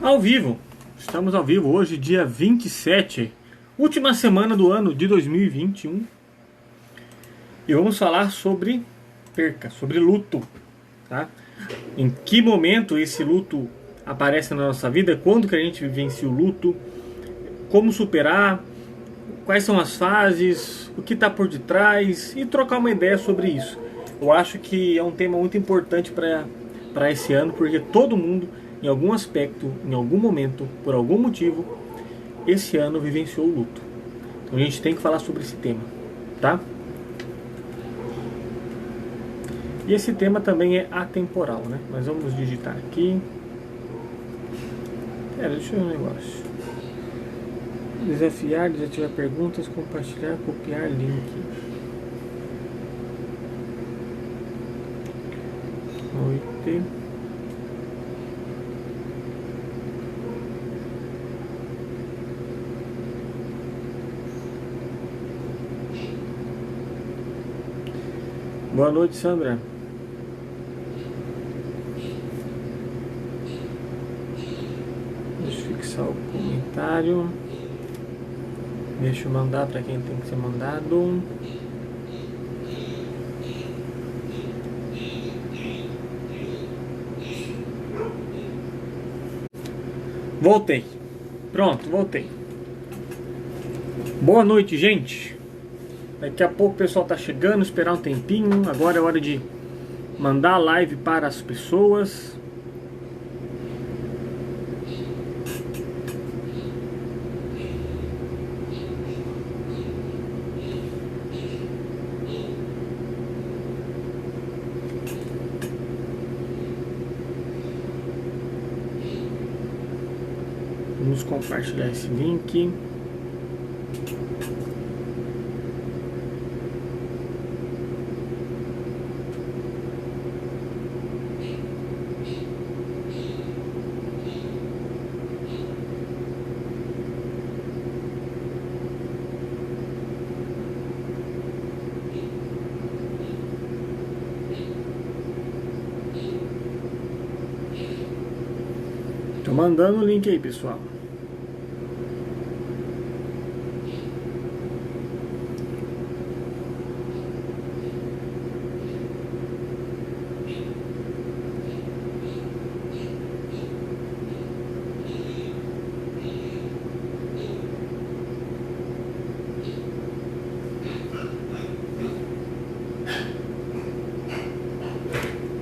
Ao vivo, estamos ao vivo hoje, dia 27, última semana do ano de 2021. E vamos falar sobre perca, sobre luto, tá? Em que momento esse luto aparece na nossa vida, quando que a gente vivencia o luto, como superar, quais são as fases, o que está por detrás e trocar uma ideia sobre isso. Eu acho que é um tema muito importante para esse ano, porque todo mundo, em algum aspecto, em algum momento, por algum motivo, esse ano vivenciou o luto. Então a gente tem que falar sobre esse tema, tá? E esse tema também é atemporal, né? Mas vamos digitar aqui. Deixa eu ver um negócio. Desafiar, desativar perguntas, compartilhar, copiar link. Noite. Boa noite, Sandra. Deixa eu fixar o comentário. Deixa eu mandar para quem tem que ser mandado. Voltei. Pronto, voltei. Boa noite, gente. Daqui a pouco o pessoal tá chegando, esperar um tempinho. Agora é hora de mandar a live para as pessoas. Vamos compartilhar esse link. Tô mandando o link aí, pessoal.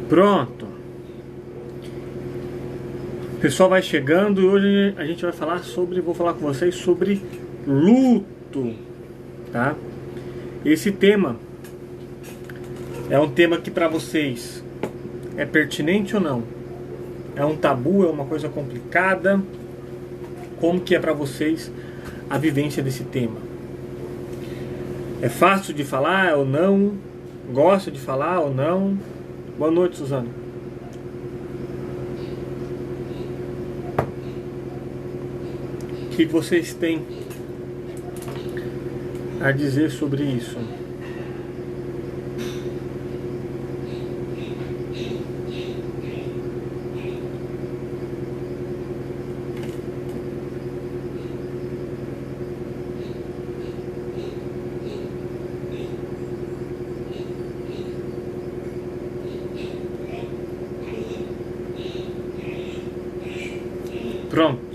Pronto. O pessoal vai chegando e hoje a gente vai falar sobre, vou falar com vocês sobre luto, tá? Esse tema é um tema que para vocês é pertinente ou não? É um tabu, é uma coisa complicada? Como que é para vocês a vivência desse tema? É fácil de falar ou não? Gosta de falar ou não? Boa noite, Suzana. O que vocês têm a dizer sobre isso? Pronto.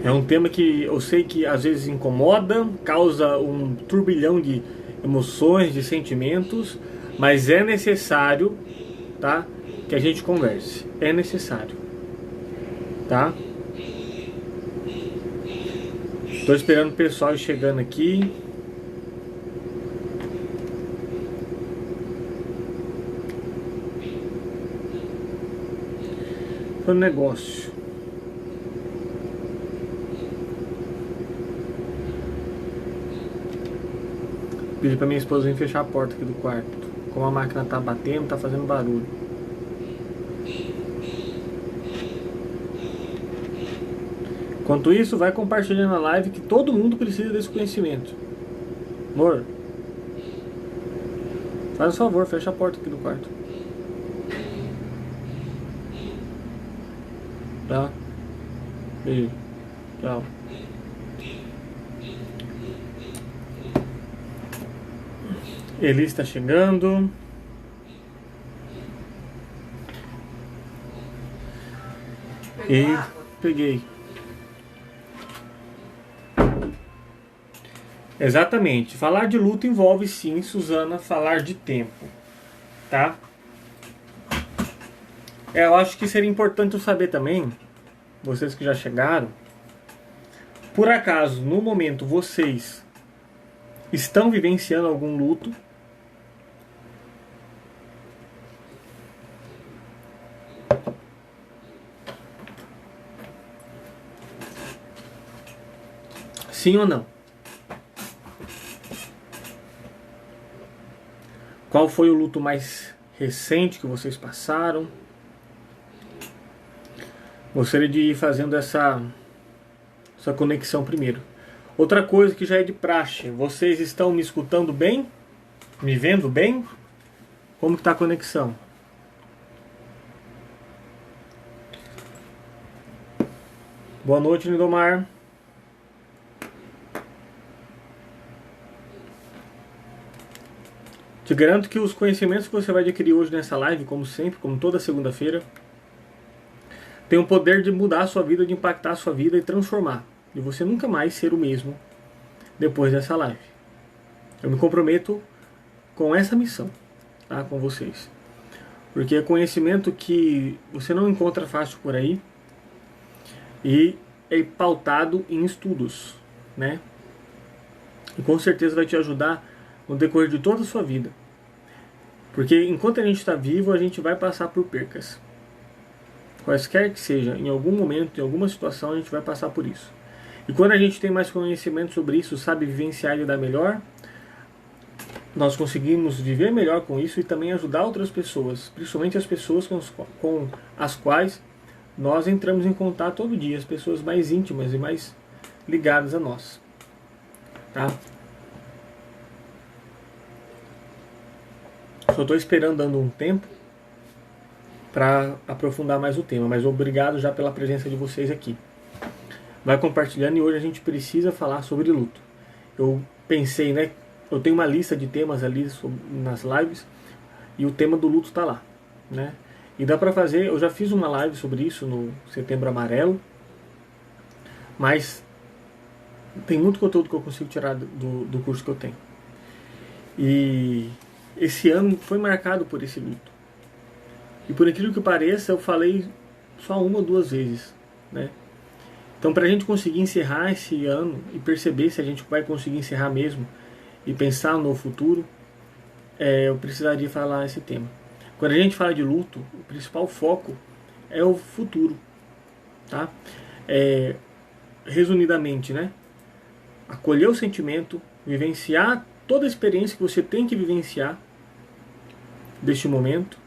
É um tema que eu sei que às vezes incomoda, causa um turbilhão de emoções, de sentimentos, mas é necessário, tá? Que a gente converse. É necessário, tá? Tô esperando o pessoal ir chegando aqui. Foi um negócio. Pedi pra minha esposa vir fechar a porta aqui do quarto. Como a máquina tá batendo, tá fazendo barulho. Enquanto isso, vai compartilhando a live, que todo mundo precisa desse conhecimento. Amor, faz um favor, fecha a porta aqui do quarto. Tá? Beijo. Tchau. Ele está chegando. E peguei. Exatamente. Falar de luto envolve sim, Suzana, falar de tempo. Tá? Eu acho que seria importante eu saber também, vocês que já chegaram, por acaso, no momento, vocês estão vivenciando algum luto? Sim ou não? Qual foi o luto mais recente que vocês passaram? Gostaria de ir fazendo essa conexão primeiro. Outra coisa que já é de praxe, vocês estão me escutando bem? Me vendo bem? Como que está a conexão? Boa noite, Lindomar. Te garanto que os conhecimentos que você vai adquirir hoje nessa live, como sempre, como toda segunda-feira, tem o poder de mudar a sua vida, de impactar a sua vida e transformar. E você nunca mais ser o mesmo depois dessa live. Eu me comprometo com essa missão, tá, com vocês. Porque é conhecimento que você não encontra fácil por aí e é pautado em estudos, né? E com certeza vai te ajudar no decorrer de toda a sua vida. Porque enquanto a gente está vivo, a gente vai passar por percas. Quaisquer que seja, em algum momento, em alguma situação, a gente vai passar por isso. E quando a gente tem mais conhecimento sobre isso, sabe vivenciar e lidar melhor, nós conseguimos viver melhor com isso e também ajudar outras pessoas, principalmente as pessoas com as quais nós entramos em contato todo dia, as pessoas mais íntimas e mais ligadas a nós. Tá? Só estou esperando dando um tempo para aprofundar mais o tema, mas obrigado já pela presença de vocês aqui. Vai compartilhando e hoje a gente precisa falar sobre luto. Eu pensei, né? Eu tenho uma lista de temas ali nas lives e o tema do luto está lá, né? E dá para fazer, eu já fiz uma live sobre isso no Setembro Amarelo, mas tem muito conteúdo que eu consigo tirar do curso que eu tenho. E esse ano foi marcado por esse luto. E por aquilo que pareça, eu falei só uma ou duas vezes, né? Então, para a gente conseguir encerrar esse ano e perceber se a gente vai conseguir encerrar mesmo e pensar no futuro, eu precisaria falar esse tema. Quando a gente fala de luto, o principal foco é o futuro, tá? Resumidamente, né? Acolher o sentimento, vivenciar toda a experiência que você tem que vivenciar deste momento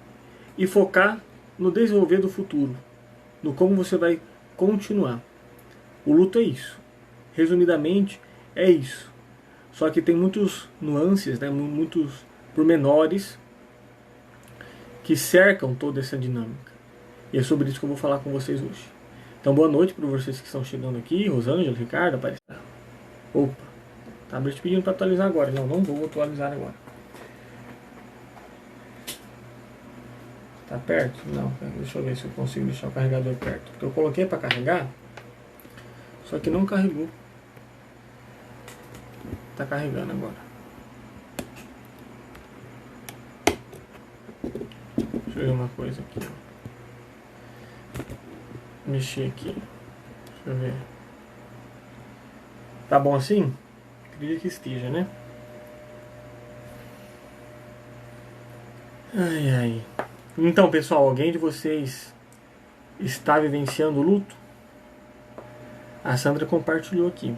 e focar no desenvolver do futuro, no como você vai continuar. O luto é isso. Resumidamente, é isso. Só que tem muitos nuances, né, muitos pormenores que cercam toda essa dinâmica. E é sobre isso que eu vou falar com vocês hoje. Então, boa noite para vocês que estão chegando aqui. Rosângela, Ricardo, Aparecida. Opa, tá te pedindo para atualizar agora. Não vou atualizar agora. Tá perto? Não, deixa eu ver se eu consigo deixar o carregador perto. Porque eu coloquei para carregar, só que não carregou. Tá carregando agora. Deixa eu ver uma coisa aqui. Mexer aqui. Deixa eu ver. Tá bom assim? Acredito que esteja, né? Ai, ai. Então, pessoal, alguém de vocês está vivenciando o luto? A Sandra compartilhou aqui.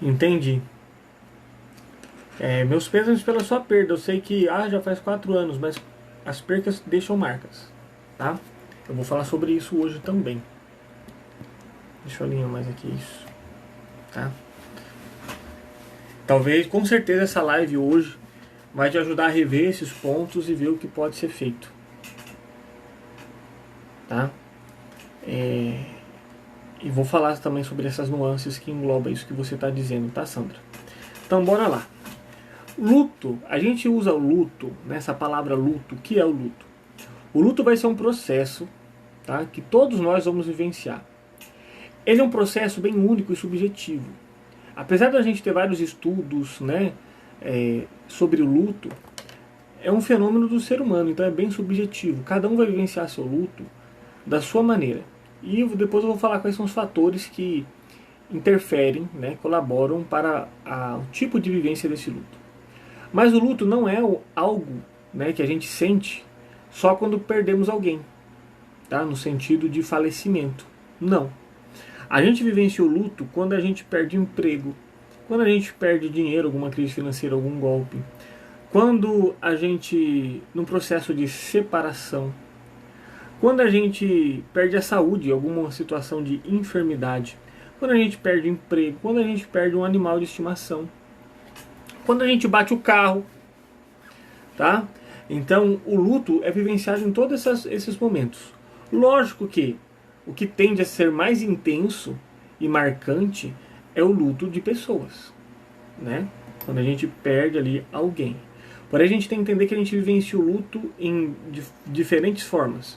Entendi. Meus pêsames pela sua perda. Eu sei que já faz 4 anos, mas as percas deixam marcas, tá? Eu vou falar sobre isso hoje também. Deixa eu alinhar mais aqui isso. Tá? Talvez, com certeza, essa live hoje vai te ajudar a rever esses pontos e ver o que pode ser feito. Tá? E vou falar também sobre essas nuances que engloba isso que você está dizendo, tá, Sandra? Então, bora lá. Luto, a gente usa o luto, nessa palavra luto. O que é o luto? O luto vai ser um processo, tá, que todos nós vamos vivenciar. Ele é um processo bem único e subjetivo. Apesar da gente ter vários estudos, né, sobre o luto, é um fenômeno do ser humano, então é bem subjetivo. Cada um vai vivenciar seu luto da sua maneira. E depois eu vou falar quais são os fatores que interferem, né, colaboram para o tipo de vivência desse luto. Mas o luto não é algo, né, que a gente sente só quando perdemos alguém, tá? No sentido de falecimento. Não. A gente vivencia o luto quando a gente perde emprego, quando a gente perde dinheiro, alguma crise financeira, algum golpe, quando a gente, num processo de separação, quando a gente perde a saúde, alguma situação de enfermidade, quando a gente perde emprego, quando a gente perde um animal de estimação, quando a gente bate o carro, tá? Então, o luto é vivenciado em todos esses momentos. Lógico que o que tende a ser mais intenso e marcante é o luto de pessoas, né? Quando a gente perde ali alguém. Porém, a gente tem que entender que a gente vivencia o luto em diferentes formas.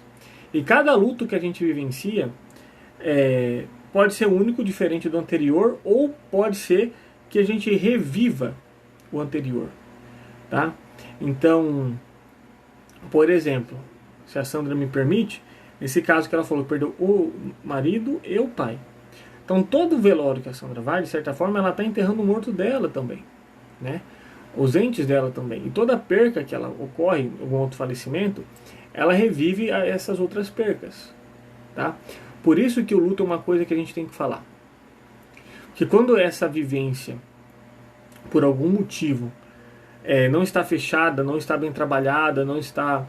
E cada luto que a gente vivencia pode ser único, diferente do anterior, ou pode ser que a gente reviva o anterior, tá? Então, por exemplo, se a Sandra me permite, nesse caso que ela falou que perdeu o marido e o pai. Então, todo velório que a Sandra vai, de certa forma, ela está enterrando o morto dela também, né? Os entes dela também. E toda perca que ela ocorre, algum outro falecimento, ela revive essas outras percas, tá? Por isso que o luto é uma coisa que a gente tem que falar. Que quando essa vivência, por algum motivo, não está fechada, não está bem trabalhada, não está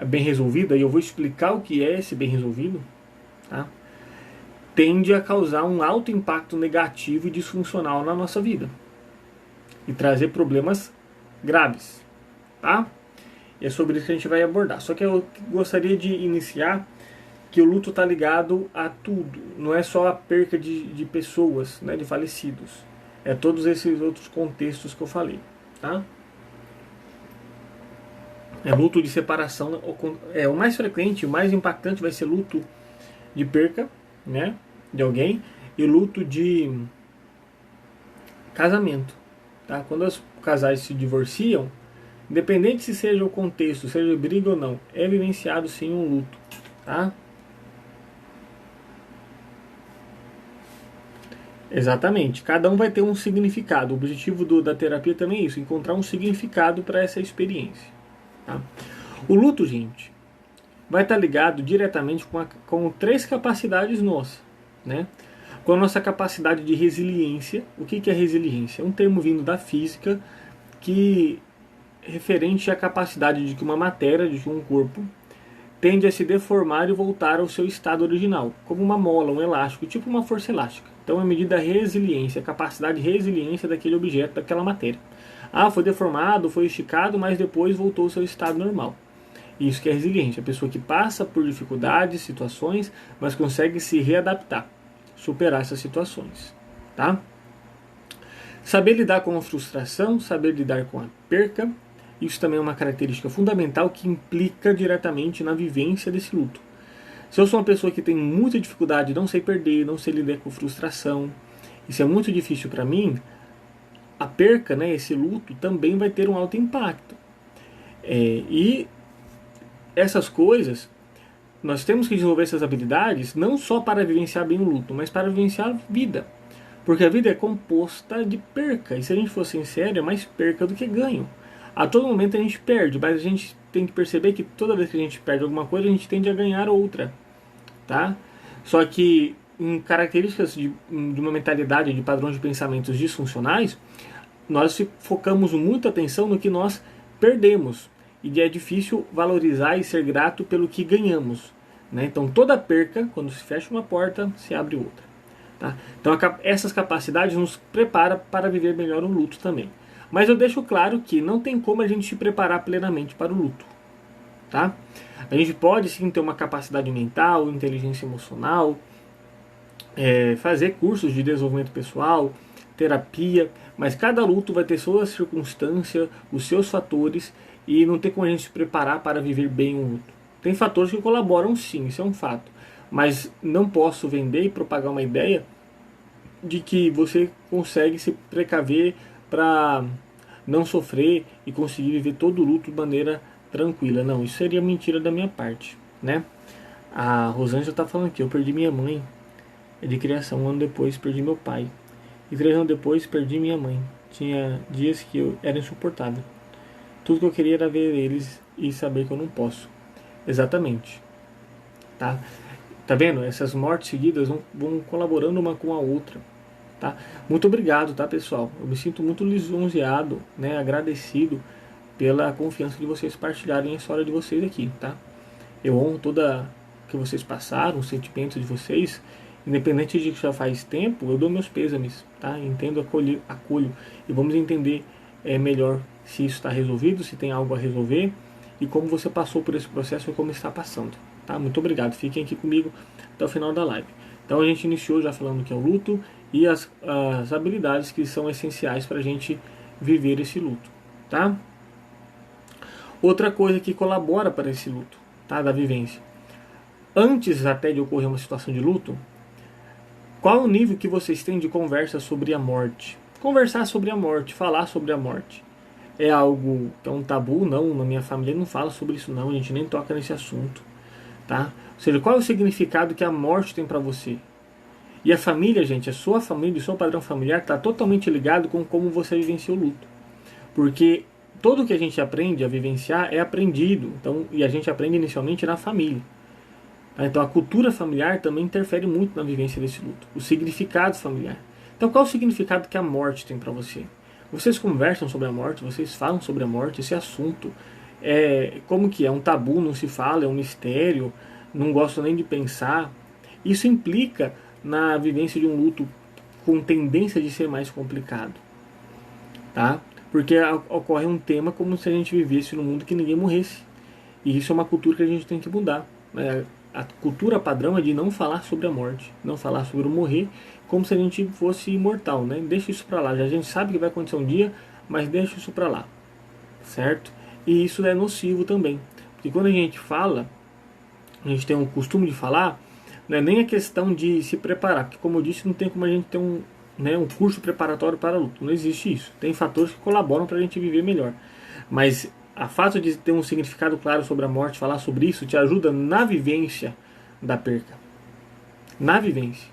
bem resolvida, e eu vou explicar o que é esse bem resolvido, tá? Tende a causar um alto impacto negativo e disfuncional na nossa vida e trazer problemas graves, tá? E é sobre isso que a gente vai abordar. Só que eu gostaria de iniciar que o luto está ligado a tudo, não é só a perca de pessoas, né, de falecidos, é todos esses outros contextos que eu falei, tá? Luto de separação, o mais frequente, o mais impactante vai ser luto de perca, né, de alguém, e luto de casamento, tá? Quando os casais se divorciam, independente se seja o contexto, seja briga ou não, é vivenciado sim um luto, tá? Exatamente, cada um vai ter um significado. O objetivo da terapia também é isso, encontrar um significado para essa experiência, tá? O luto, gente, vai estar ligado diretamente com 3 capacidades nossas, né? Com a nossa capacidade de resiliência. O que é resiliência? É um termo vindo da física que referente à capacidade de que uma matéria, de que um corpo tende a se deformar e voltar ao seu estado original, como uma mola, um elástico, tipo uma força elástica. Então é medida a resiliência, a capacidade de resiliência daquele objeto, daquela matéria. Foi deformado, foi esticado, mas depois voltou ao seu estado normal. Isso que é resiliência, a pessoa que passa por dificuldades, situações, mas consegue se readaptar, superar essas situações, tá? Saber lidar com a frustração, saber lidar com a perca, isso também é uma característica fundamental que implica diretamente na vivência desse luto. Se eu sou uma pessoa que tem muita dificuldade, não sei perder, não sei lidar com frustração, isso é muito difícil para mim, a perca, né, esse luto, também vai ter um alto impacto. E essas coisas, nós temos que desenvolver essas habilidades não só para vivenciar bem o luto, mas para vivenciar a vida. Porque a vida é composta de perca, e se a gente for sincero, é mais perca do que ganho. A todo momento a gente perde, mas a gente tem que perceber que toda vez que a gente perde alguma coisa, a gente tende a ganhar outra, tá? Só que em características de uma mentalidade, de padrões de pensamentos disfuncionais, nós focamos muita atenção no que nós perdemos, e é difícil valorizar e ser grato pelo que ganhamos, né? Então toda perca, quando se fecha uma porta, se abre outra. Tá? Então essas capacidades nos preparam para viver melhor o luto também. Mas eu deixo claro que não tem como a gente se preparar plenamente para o luto. Tá? A gente pode sim ter uma capacidade mental, inteligência emocional, fazer cursos de desenvolvimento pessoal, terapia, mas cada luto vai ter sua circunstância, os seus fatores, e não tem como a gente se preparar para viver bem um luto. Tem fatores que colaboram sim, isso é um fato, mas não posso vender e propagar uma ideia de que você consegue se precaver para não sofrer e conseguir viver todo o luto de maneira tranquila. Não, isso seria mentira da minha parte, né? A Rosângela está falando aqui, eu perdi minha mãe de criação, um ano depois perdi meu pai. E 3 anos depois perdi minha mãe. Tinha dias que eu era insuportável. Tudo que eu queria era ver eles e saber que eu não posso. Exatamente. Tá? Tá vendo? Essas mortes seguidas vão colaborando uma com a outra. Tá? Muito obrigado, tá, pessoal? Eu me sinto muito lisonjeado, né, agradecido pela confiança de vocês partilharem a história de vocês aqui, tá? Eu honro toda que vocês passaram, os sentimentos de vocês, independente de que já faz tempo, eu dou meus pêsames, tá? Entendo, acolho e vamos entender melhor se isso está resolvido, se tem algo a resolver e como você passou por esse processo e como está passando, tá? Muito obrigado, fiquem aqui comigo até o final da live. Então a gente iniciou já falando que é o luto e as habilidades que são essenciais para a gente viver esse luto, tá? Outra coisa que colabora para esse luto, tá? Da vivência. Antes até de ocorrer uma situação de luto, qual o nível que vocês têm de conversa sobre a morte? Conversar sobre a morte, falar sobre a morte. É algo que é um tabu? Não, na minha família não fala sobre isso não, a gente nem toca nesse assunto, tá? Ou seja, qual é o significado que a morte tem para você? E a família, gente, a sua família, o seu padrão familiar está totalmente ligado com como você vivencia o luto. Porque tudo que a gente aprende a vivenciar é aprendido, então, e a gente aprende inicialmente na família. Então a cultura familiar também interfere muito na vivência desse luto. O significado familiar. Então qual é o significado que a morte tem para você? Vocês conversam sobre a morte, vocês falam sobre a morte, esse assunto. Como que é? Um tabu, não se fala, é um mistério, não gosto nem de pensar. Isso implica na vivência de um luto com tendência de ser mais complicado. Tá? Porque ocorre um tema como se a gente vivesse num mundo que ninguém morresse. E isso é uma cultura que a gente tem que mudar. A cultura padrão é de não falar sobre a morte, não falar sobre o morrer, como se a gente fosse imortal, né? Deixa isso pra lá, a gente sabe que vai acontecer um dia, mas deixa isso pra lá, certo? E isso é nocivo também, porque quando a gente fala, a gente tem um costume de falar, não é nem a questão de se preparar, porque como eu disse, não tem como a gente ter um curso preparatório para a luta, não existe isso. Tem fatores que colaboram para a gente viver melhor, mas a fato de ter um significado claro sobre a morte, falar sobre isso, te ajuda na vivência da perca. Na vivência.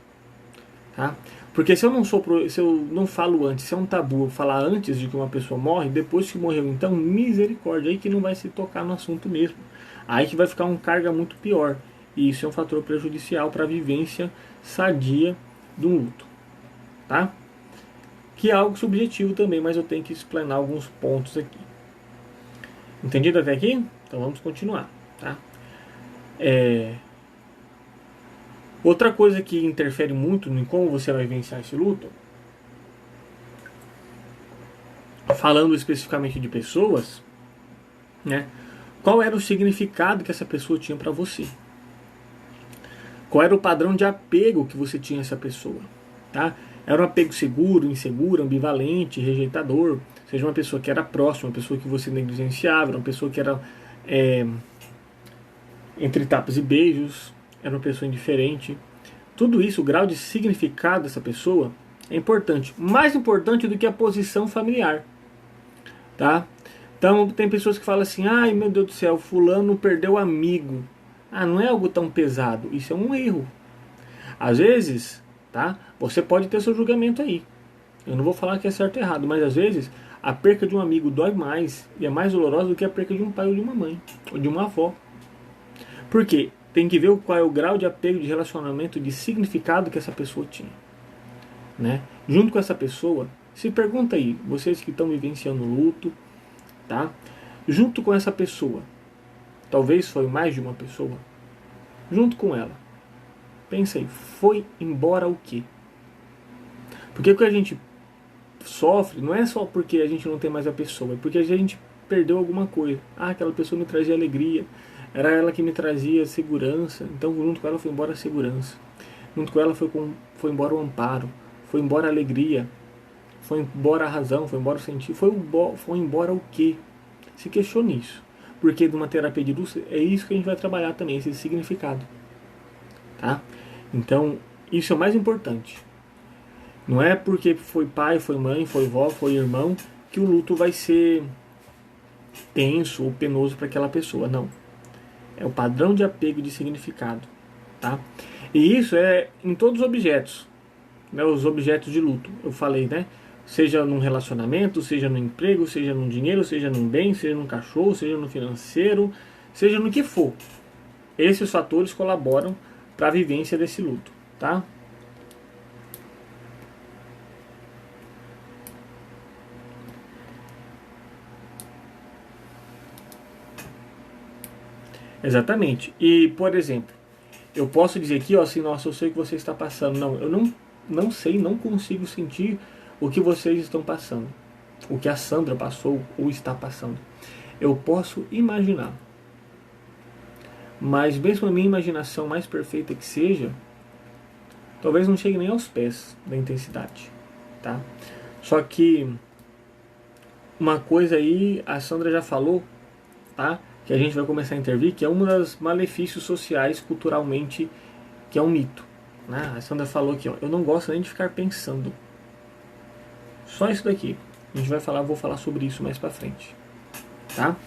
Tá? Porque se eu não falo antes, se é um tabu eu falar antes de que uma pessoa morre, depois que morreu, então misericórdia, aí que não vai se tocar no assunto mesmo. Aí que vai ficar uma carga muito pior. E isso é um fator prejudicial para a vivência sadia do luto. Tá? Que é algo subjetivo também, mas eu tenho que explanar alguns pontos aqui. Entendido até aqui? Então vamos continuar, tá? Outra coisa que interfere muito em como você vai vivenciar esse luto, falando especificamente de pessoas, né? Qual era o significado que essa pessoa tinha para você? Qual era o padrão de apego que você tinha a essa pessoa, tá? Era um apego seguro, inseguro, ambivalente, rejeitador, seja uma pessoa que era próxima, uma pessoa que você negligenciava, uma pessoa que era entre tapas e beijos, era uma pessoa indiferente. Tudo isso, o grau de significado dessa pessoa é importante, mais importante do que a posição familiar, tá? Então tem pessoas que falam assim, ai meu Deus do céu, fulano perdeu amigo. Não é algo tão pesado, isso é um erro. Às vezes, tá? Você pode ter seu julgamento aí. Eu não vou falar que é certo ou errado, mas às vezes a perca de um amigo dói mais e é mais dolorosa do que a perca de um pai ou de uma mãe, ou de uma avó. Por quê? Tem que ver qual é o grau de apego, de relacionamento, de significado que essa pessoa tinha, né? Junto com essa pessoa, se pergunta aí, vocês que estão vivenciando luto, tá? Junto com essa pessoa, talvez foi mais de uma pessoa, junto com ela. Pensa aí, foi embora o quê? Porque o que a gente sofre não é só porque a gente não tem mais a pessoa, é porque a gente perdeu alguma coisa. Ah, aquela pessoa me trazia alegria, era ela que me trazia segurança, então junto com ela foi embora a segurança. Junto com ela foi embora o amparo, foi embora a alegria, foi embora a razão, foi embora o sentido, foi embora o quê? Se questione isso. Porque de uma terapia de luto é isso que a gente vai trabalhar também, esse significado. Tá? Então, isso é o mais importante. Não é porque foi pai, foi mãe, foi vó, foi irmão, que o luto vai ser tenso ou penoso para aquela pessoa. Não. É o padrão de apego e de significado. Tá? E isso é em todos os objetos. Né, os objetos de luto. Eu falei, né? Seja num relacionamento, seja no emprego, seja no dinheiro, seja num bem, seja num cachorro, seja no financeiro, seja no que for. Esses fatores colaboram para a vivência desse luto, tá? Exatamente. E, por exemplo, eu posso dizer aqui, ó, assim, nossa, eu sei o que você está passando. Não, eu não sei, não consigo sentir o que vocês estão passando. O que a Sandra passou ou está passando. Eu posso imaginar. Mas mesmo a minha imaginação mais perfeita que seja, talvez não chegue nem aos pés da intensidade, tá? Só que uma coisa aí, a Sandra já falou, tá? Que a gente vai começar a intervir, que é um dos malefícios sociais culturalmente, que é um mito, né? A Sandra falou aqui, ó, eu não gosto nem de ficar pensando. Só isso daqui. A gente vai falar, vou falar sobre isso mais pra frente, tá?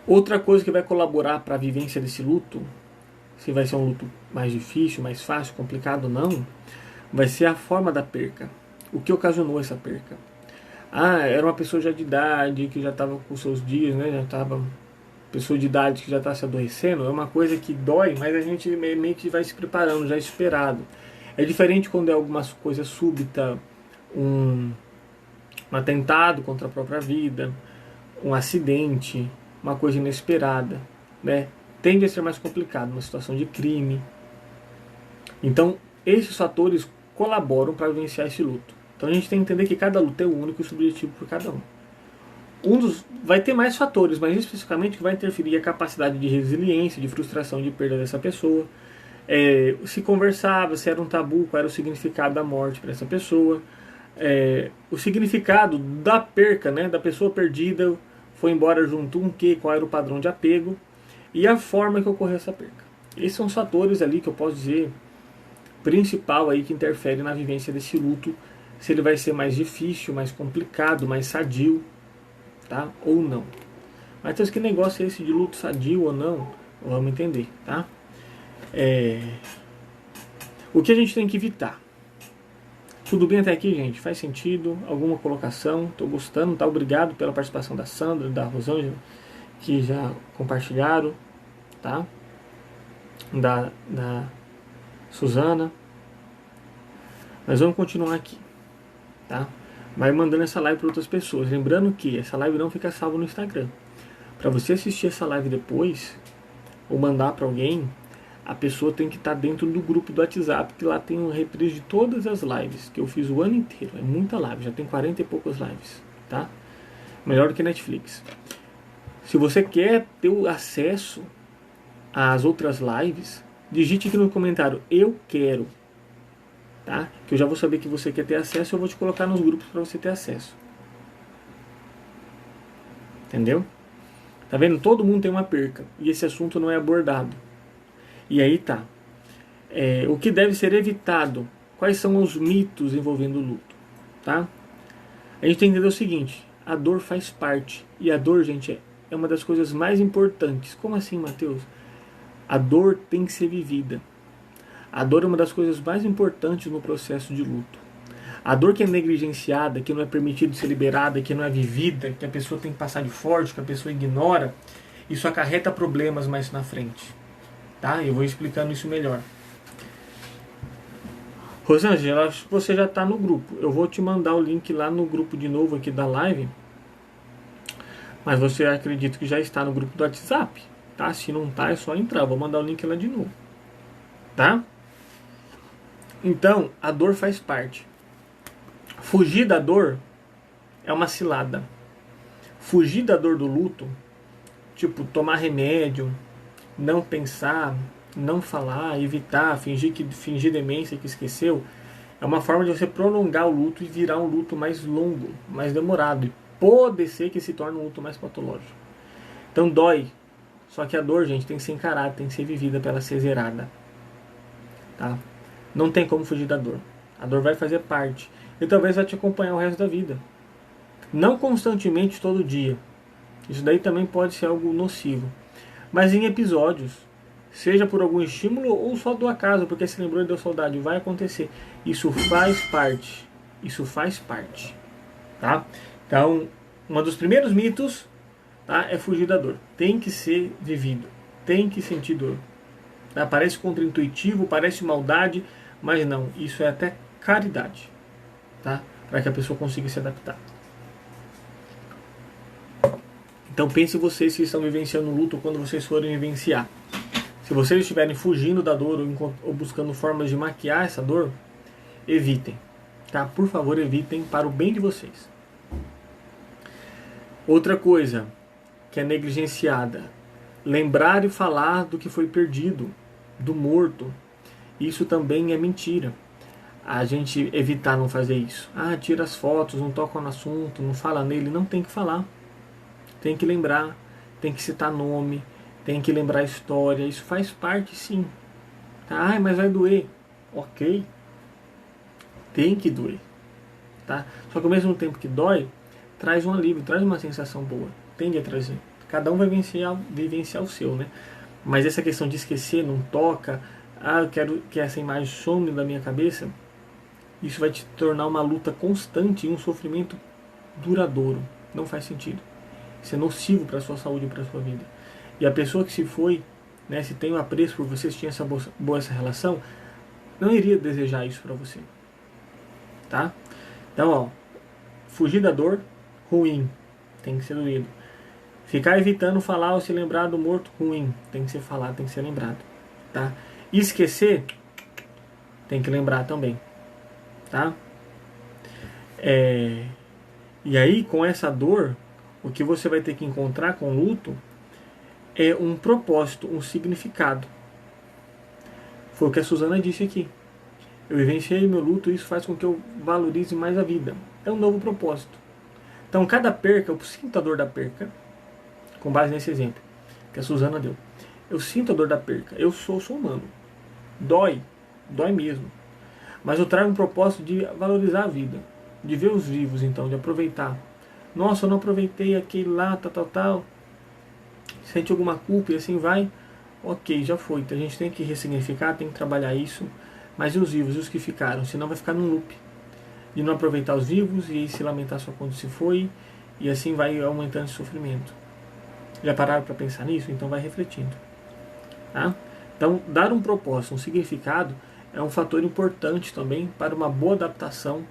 Outra coisa que vai colaborar para a vivência desse luto, se vai ser um luto mais difícil, mais fácil, complicado ou não, vai ser a forma da perca. O que ocasionou essa perca? Ah, era uma pessoa já de idade, que já estava com seus dias, né? Já estava pessoa de idade que já está se adoecendo. É uma coisa que dói, mas a gente meio que vai se preparando, já é esperado. É diferente quando é alguma coisa súbita, um atentado contra a própria vida, um acidente, uma coisa inesperada, né? Tende a ser mais complicado, uma situação de crime. Então, esses fatores colaboram para vivenciar esse luto. Então a gente tem que entender que cada luto é único e subjetivo por cada um. Vai ter mais fatores, mas especificamente que vai interferir a capacidade de resiliência, de frustração, de perda dessa pessoa. Se conversava, se era um tabu, qual era o significado da morte para essa pessoa. O significado da perca, né, da pessoa perdida, foi embora junto um quê, qual era o padrão de apego e a forma que ocorreu essa perca. Esses são os fatores ali que eu posso dizer principal aí que interfere na vivência desse luto, se ele vai ser mais difícil, mais complicado, mais sadio, tá? Ou não. Mas que negócio é esse de luto sadio ou não? Vamos entender, tá? O que a gente tem que evitar? Tudo bem até aqui, gente? Faz sentido? Alguma colocação? Estou gostando, tá? Obrigado pela participação da Sandra, da Rosângela, que já compartilharam, tá? Da Suzana. Mas vamos continuar aqui, tá? Vai mandando essa live para outras pessoas. Lembrando que essa live não fica salva no Instagram. Para você assistir essa live depois, ou mandar para alguém, a pessoa tem que estar dentro do grupo do WhatsApp, que lá tem uma reprise de todas as lives que eu fiz o ano inteiro. É muita live, já tem 40 e poucas lives, tá? Melhor do que Netflix. Se você quer ter o acesso às outras lives, digite aqui no comentário, eu quero, tá? Que eu já vou saber que você quer ter acesso, eu vou te colocar nos grupos para você ter acesso. Entendeu? Tá vendo? Todo mundo tem uma perca, e esse assunto não é abordado. E aí tá. O que deve ser evitado? Quais são os mitos envolvendo o luto? Tá? A gente tem que entender o seguinte: a dor faz parte. E a dor, gente, é uma das coisas mais importantes. Como assim, Matheus? A dor tem que ser vivida. A dor é uma das coisas mais importantes no processo de luto. A dor que é negligenciada, que não é permitido ser liberada, que não é vivida, que a pessoa tem que passar de forte, que a pessoa ignora, isso acarreta problemas mais na frente. Tá? Eu vou explicando isso melhor. Rosângela, acho que você já está no grupo. Eu vou te mandar o link lá no grupo de novo aqui da live. Mas você acredita que já está no grupo do WhatsApp, tá? Se não tá, é só entrar. Vou mandar o link lá de novo, tá? Então, a dor faz parte. Fugir da dor é uma cilada. Fugir da dor do luto, tipo, tomar remédio, não pensar, não falar, evitar, fingir demência que esqueceu, é uma forma de você prolongar o luto e virar um luto mais longo, mais demorado. E pode ser que se torne um luto mais patológico. Então dói. Só que a dor, gente, tem que ser encarada, tem que ser vivida para ela ser zerada. Tá? Não tem como fugir da dor. A dor vai fazer parte. E talvez vai te acompanhar o resto da vida. Não constantemente todo dia. Isso daí também pode ser algo nocivo. Mas em episódios, seja por algum estímulo ou só do acaso, porque se lembrou e deu saudade, vai acontecer. Isso faz parte. Isso faz parte. Tá? Então, um dos primeiros mitos, tá, é fugir da dor. Tem que ser vivido. Tem que sentir dor. Tá? Parece contraintuitivo, parece maldade, mas não. Isso é até caridade. Tá? Para que a pessoa consiga se adaptar. Então pense vocês que estão vivenciando luto quando vocês forem vivenciar. Se vocês estiverem fugindo da dor ou buscando formas de maquiar essa dor, evitem. Tá? Por favor, evitem para o bem de vocês. Outra coisa que é negligenciada. Lembrar e falar do que foi perdido, do morto. Isso também é mentira. A gente evitar não fazer isso. Tira as fotos, não toca no assunto, não fala nele. Não tem que falar. Tem que lembrar, tem que citar nome, tem que lembrar a história. Isso faz parte, sim. Tá? Mas vai doer. Ok. Tem que doer. Tá? Só que ao mesmo tempo que dói, traz um alívio, traz uma sensação boa. Tende a trazer. Cada um vai vivenciar o seu, né? Mas essa questão de esquecer, não toca, eu quero que essa imagem some da minha cabeça, isso vai te tornar uma luta constante e um sofrimento duradouro. Não faz sentido. Isso é nocivo para a sua saúde e para a sua vida. E a pessoa que se foi, né, se tem um apreço por você, se tinha essa boa essa relação, não iria desejar isso para você. Tá? Então, fugir da dor, ruim. Tem que ser doído. Ficar evitando falar ou se lembrar do morto, ruim. Tem que ser falado, tem que ser lembrado. Tá? Esquecer, tem que lembrar também. Tá? E aí, com essa dor, o que você vai ter que encontrar com o luto é um propósito, um significado. Foi o que a Suzana disse aqui. Eu vivenciei meu luto e isso faz com que eu valorize mais a vida. É um novo propósito. Então, cada perca, eu sinto a dor da perca, com base nesse exemplo que a Suzana deu. Eu sinto a dor da perca. Eu sou humano. Dói mesmo. Mas eu trago um propósito de valorizar a vida, de ver os vivos, então, de aproveitar. Nossa, eu não aproveitei aquele lá, tal. Sente alguma culpa e assim vai. Ok, já foi. Então a gente tem que ressignificar, tem que trabalhar isso. Mas e os vivos, e os que ficaram? Senão vai ficar num loop. De não aproveitar os vivos e aí se lamentar só quando se foi. E assim vai aumentando esse sofrimento. Já pararam para pensar nisso? Então vai refletindo. Tá? Então, dar um propósito, um significado, é um fator importante também para uma boa adaptação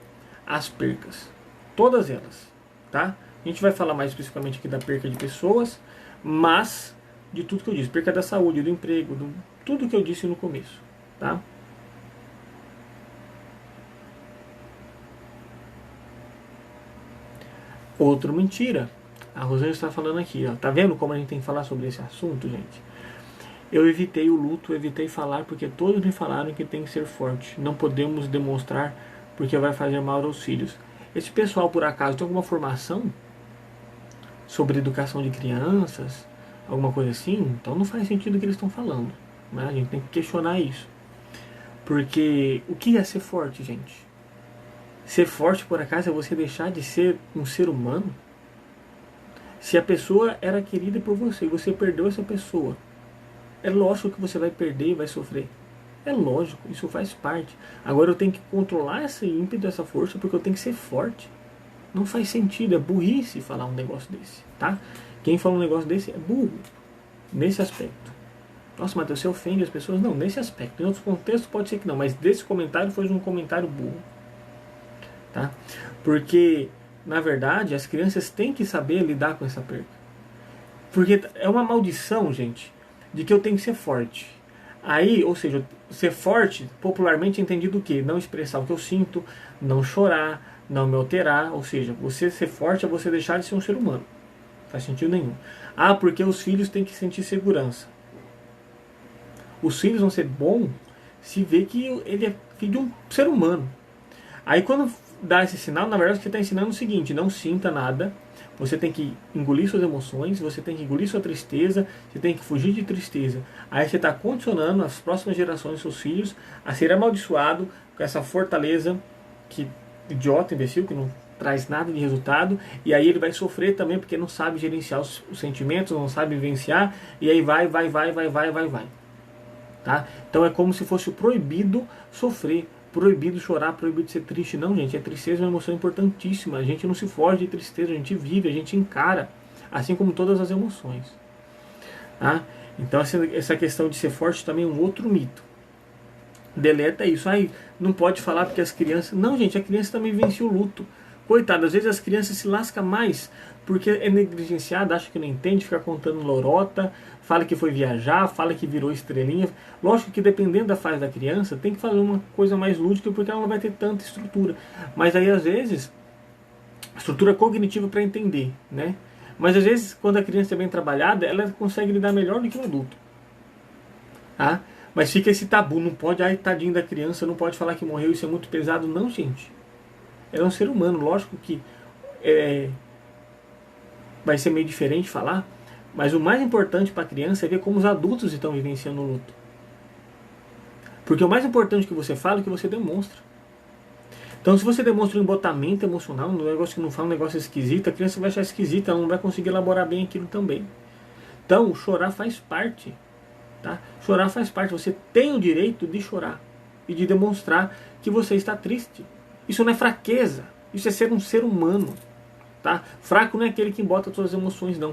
às percas. Todas elas. Tá? A gente vai falar mais especificamente aqui da perca de pessoas, mas de tudo que eu disse, perca da saúde, do emprego, tudo que eu disse no começo, tá? Outra mentira. A Rosane está falando aqui, ó. Tá vendo como a gente tem que falar sobre esse assunto, gente? Eu evitei o luto, evitei falar porque todos me falaram que tem que ser forte. Não podemos demonstrar porque vai fazer mal aos filhos. Esse pessoal, por acaso, tem alguma formação sobre educação de crianças, alguma coisa assim? Então não faz sentido o que eles estão falando, né? A gente tem que questionar isso. Porque o que é ser forte, gente? Ser forte, por acaso, é você deixar de ser um ser humano? Se a pessoa era querida por você e você perdeu essa pessoa, é lógico que você vai perder e vai sofrer. É lógico, isso faz parte. Agora eu tenho que controlar esse ímpeto, essa força, porque eu tenho que ser forte. Não faz sentido, é burrice falar um negócio desse, tá? Quem fala um negócio desse é burro, nesse aspecto. Nossa, Matheus, você ofende as pessoas? Não, nesse aspecto. Em outros contextos pode ser que não, mas desse comentário foi um comentário burro. Tá? Porque, na verdade, as crianças têm que saber lidar com essa perda. Porque é uma maldição, gente. de que eu tenho que ser forte. Aí, ou seja, ser forte, popularmente entendido o quê? Não expressar o que eu sinto, não chorar, não me alterar. Ou seja, você ser forte é você deixar de ser um ser humano. Não faz sentido nenhum. Ah, porque os filhos têm que sentir segurança. Os filhos vão ser bons se vê que ele é filho de um ser humano. Aí quando dá esse sinal, na verdade você está ensinando o seguinte: não sinta nada, você tem que engolir suas emoções, você tem que engolir sua tristeza, você tem que fugir de tristeza. Aí você está condicionando as próximas gerações, seus filhos, a ser amaldiçoado com essa fortaleza que idiota, imbecil, que não traz nada de resultado, e aí ele vai sofrer também porque não sabe gerenciar os sentimentos, não sabe vivenciar, e aí vai. Tá? Então é como se fosse proibido sofrer, proibido chorar, proibido ser triste. Não, gente, a tristeza é uma emoção importantíssima. A gente não se foge de tristeza, a gente vive, a gente encara, assim como todas as emoções. Tá? Então essa questão de ser forte também é um outro mito. Deleta isso. Aí não pode falar porque as crianças... Não, gente, a criança também vence o luto. Coitado, às vezes as crianças se lascam mais porque é negligenciada, acha que não entende, fica contando lorota, fala que foi viajar, fala que virou estrelinha. Lógico que dependendo da fase da criança, tem que fazer uma coisa mais lúdica porque ela não vai ter tanta estrutura. Mas aí às vezes, estrutura cognitiva para entender, né? Mas às vezes, quando a criança é bem trabalhada, ela consegue lidar melhor do que o adulto. Tá? Mas fica esse tabu, não pode, ai, tadinho da criança, não pode falar que morreu, isso é muito pesado. Não, gente. Ela é um ser humano, lógico que vai ser meio diferente falar, mas o mais importante para a criança é ver como os adultos estão vivenciando o luto. Porque o mais importante que você fala é o que você demonstra. Então se você demonstra um embotamento emocional, um negócio que não fala, um negócio esquisito, a criança vai achar esquisita, ela não vai conseguir elaborar bem aquilo também. Então chorar faz parte. Tá? Chorar faz parte, você tem o direito de chorar e de demonstrar que você está triste. Isso não é fraqueza, isso é ser um ser humano. Tá? Fraco não é aquele que embota suas emoções, não.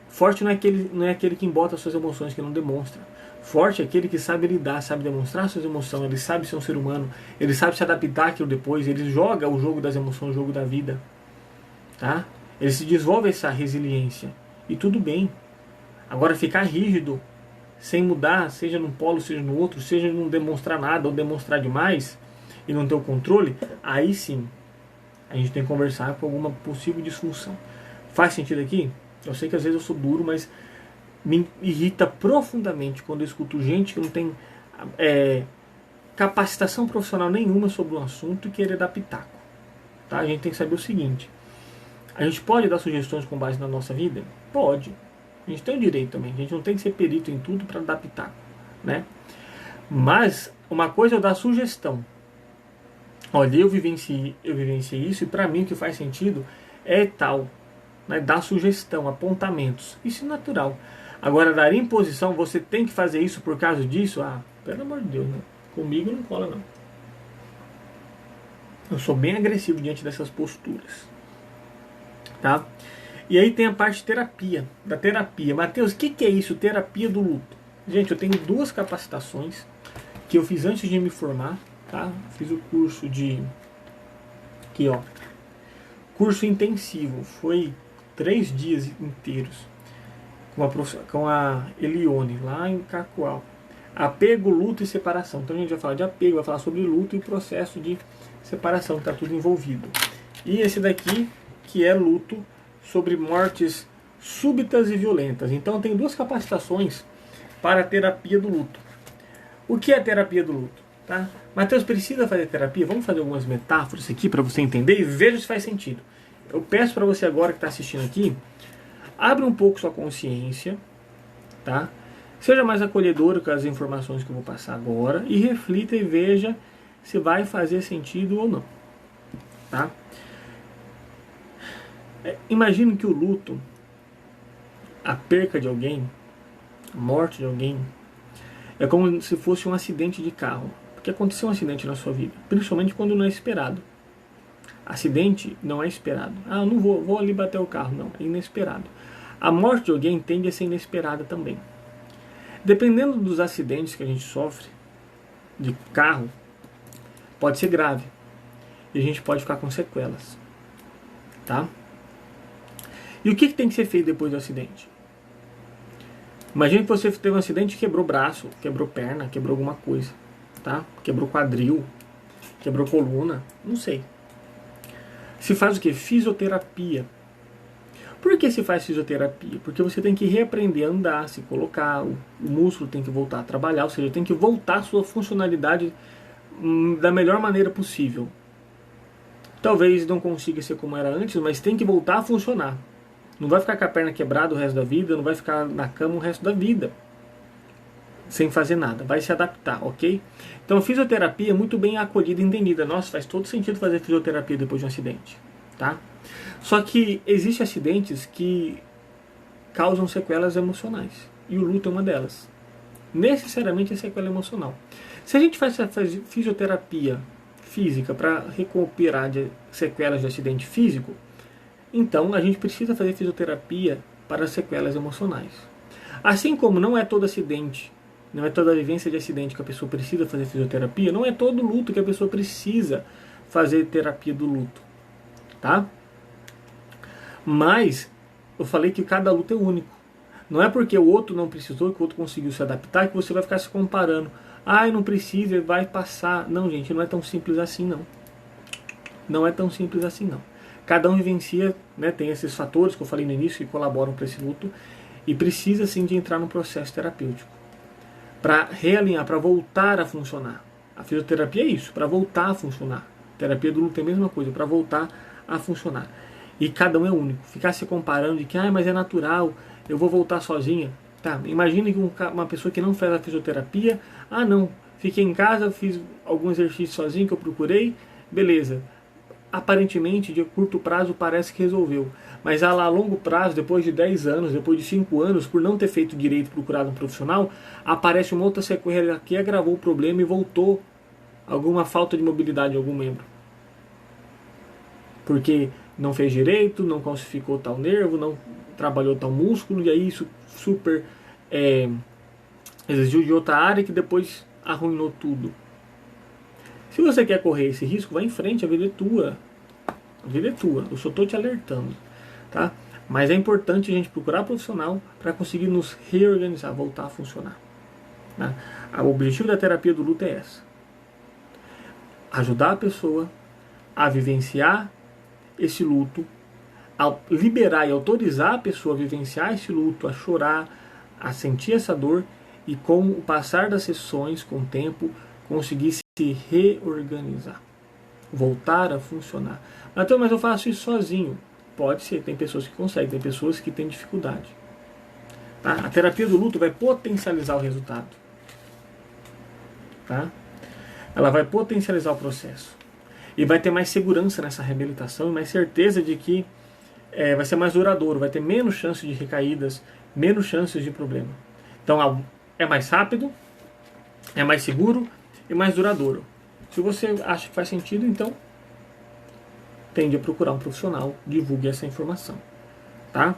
Forte não é aquele que embota suas emoções, que não demonstra. Forte é aquele que sabe lidar, sabe demonstrar suas emoções, ele sabe ser um ser humano, ele sabe se adaptar àquilo depois, ele joga o jogo das emoções, o jogo da vida. Tá? Ele se desenvolve essa resiliência. E tudo bem. Agora ficar rígido, sem mudar, seja num polo, seja no outro, seja não demonstrar nada ou demonstrar demais e não ter o controle, aí sim a gente tem que conversar com alguma possível disfunção. Faz sentido aqui? Eu sei que às vezes eu sou duro, mas me irrita profundamente quando eu escuto gente que não tem capacitação profissional nenhuma sobre um assunto e querer dar pitaco. Tá? A gente tem que saber o seguinte: a gente pode dar sugestões com base na nossa vida? Pode. A gente tem o direito também. A gente não tem que ser perito em tudo para dar pitaco, né? Mas uma coisa é dar sugestão. Olha, eu vivenciei isso e para mim o que faz sentido é tal, né? Dar sugestão, apontamentos. Isso é natural. Agora, dar imposição, você tem que fazer isso por causa disso? Ah, pelo amor de Deus, né? Comigo não cola, não. Eu sou bem agressivo diante dessas posturas. Tá? E aí tem a parte de terapia, da terapia. Mateus, o que é isso? Terapia do luto. Gente, eu tenho 2 capacitações que eu fiz antes de me formar. Tá? Fiz o curso de... Aqui, ó. Curso intensivo. Foi 3 dias inteiros. Com a Elione, lá em Cacoal. Apego, luto e separação. Então a gente vai falar de apego, vai falar sobre luto e o processo de separação, que está tudo envolvido. E esse daqui, que é luto, sobre mortes súbitas e violentas. Então tem 2 capacitações para a terapia do luto. O que é a terapia do luto? Tá? Mateus, precisa fazer terapia? Vamos fazer algumas metáforas aqui para você entender e veja se faz sentido. Eu peço para você agora que está assistindo aqui, abre um pouco sua consciência, tá? Seja mais acolhedor com as informações que eu vou passar agora e reflita e veja se vai fazer sentido ou não. Tá? Imagine que o luto, a perca de alguém, a morte de alguém, é como se fosse um acidente de carro. Porque aconteceu um acidente na sua vida, principalmente quando não é esperado. Acidente não é esperado. Ah, eu não vou ali bater o carro. Não, é inesperado. A morte de alguém tende a ser inesperada também. Dependendo dos acidentes que a gente sofre de carro, pode ser grave. E a gente pode ficar com sequelas. Tá? E o que tem que ser feito depois do acidente? Imagina que você teve um acidente e quebrou braço, quebrou perna, quebrou alguma coisa, tá? Quebrou quadril, quebrou coluna, não sei. Se faz o quê? Fisioterapia. Por que se faz fisioterapia? Porque você tem que reaprender a andar, se colocar, o músculo tem que voltar a trabalhar, ou seja, tem que voltar a sua funcionalidade da melhor maneira possível. Talvez não consiga ser como era antes, mas tem que voltar a funcionar. Não vai ficar com a perna quebrada o resto da vida, não vai ficar na cama o resto da vida, sem fazer nada, vai se adaptar, ok? Então a fisioterapia é muito bem acolhida e entendida. Nossa, faz todo sentido fazer fisioterapia depois de um acidente, tá? Só que existem acidentes que causam sequelas emocionais, e o luto é uma delas. Necessariamente é sequela emocional. Se a gente faz fisioterapia física para recuperar de sequelas de acidente físico, então a gente precisa fazer fisioterapia para sequelas emocionais. Assim como não é todo acidente, não é toda vivência de acidente que a pessoa precisa fazer fisioterapia, não é todo luto que a pessoa precisa fazer terapia do luto, tá? Mas eu falei que cada luto é único. Não é porque o outro não precisou, que o outro conseguiu se adaptar, que você vai ficar se comparando. Ai, não precisa, vai passar. Não, gente, não é tão simples assim, não. Não é tão simples assim, não. Cada um vivencia, né, tem esses fatores que eu falei no início que colaboram para esse luto e precisa, sim, de entrar num processo terapêutico para realinhar, para voltar a funcionar. A fisioterapia é isso, para voltar a funcionar. A terapia do luto é a mesma coisa, para voltar a funcionar. E cada um é único. Ficar se comparando de que, mas é natural, eu vou voltar sozinha. Tá, imagine que uma pessoa que não faz a fisioterapia, não, fiquei em casa, fiz algum exercício sozinho que eu procurei, beleza. Aparentemente, de curto prazo, parece que resolveu. Mas a longo prazo, depois de 10 anos, depois de 5 anos, por não ter feito direito, procurado um profissional, aparece uma outra sequela que agravou o problema e voltou alguma falta de mobilidade em algum membro. Porque não fez direito, não calcificou tal nervo, não trabalhou tal músculo, e aí isso super exigiu de outra área que depois arruinou tudo. Se você quer correr esse risco, vá em frente, a vida é tua. A vida é tua, eu só estou te alertando, tá? Mas é importante a gente procurar profissional para conseguir nos reorganizar, voltar a funcionar, tá? O objetivo da terapia do luto é essa: ajudar a pessoa a vivenciar esse luto, a liberar e autorizar a pessoa a vivenciar esse luto, a chorar, a sentir essa dor e com o passar das sessões, com o tempo, conseguir se reorganizar, voltar a funcionar. Mas eu faço isso sozinho. Pode ser, tem pessoas que conseguem, tem pessoas que têm dificuldade. Tá? A terapia do luto vai potencializar o resultado. Tá? Ela vai potencializar o processo. E vai ter mais segurança nessa reabilitação e mais certeza de que vai ser mais duradouro, vai ter menos chances de recaídas, menos chances de problema. Então é mais rápido, é mais seguro e mais duradouro. Se você acha que faz sentido, então tende a procurar um profissional, divulgue essa informação, tá?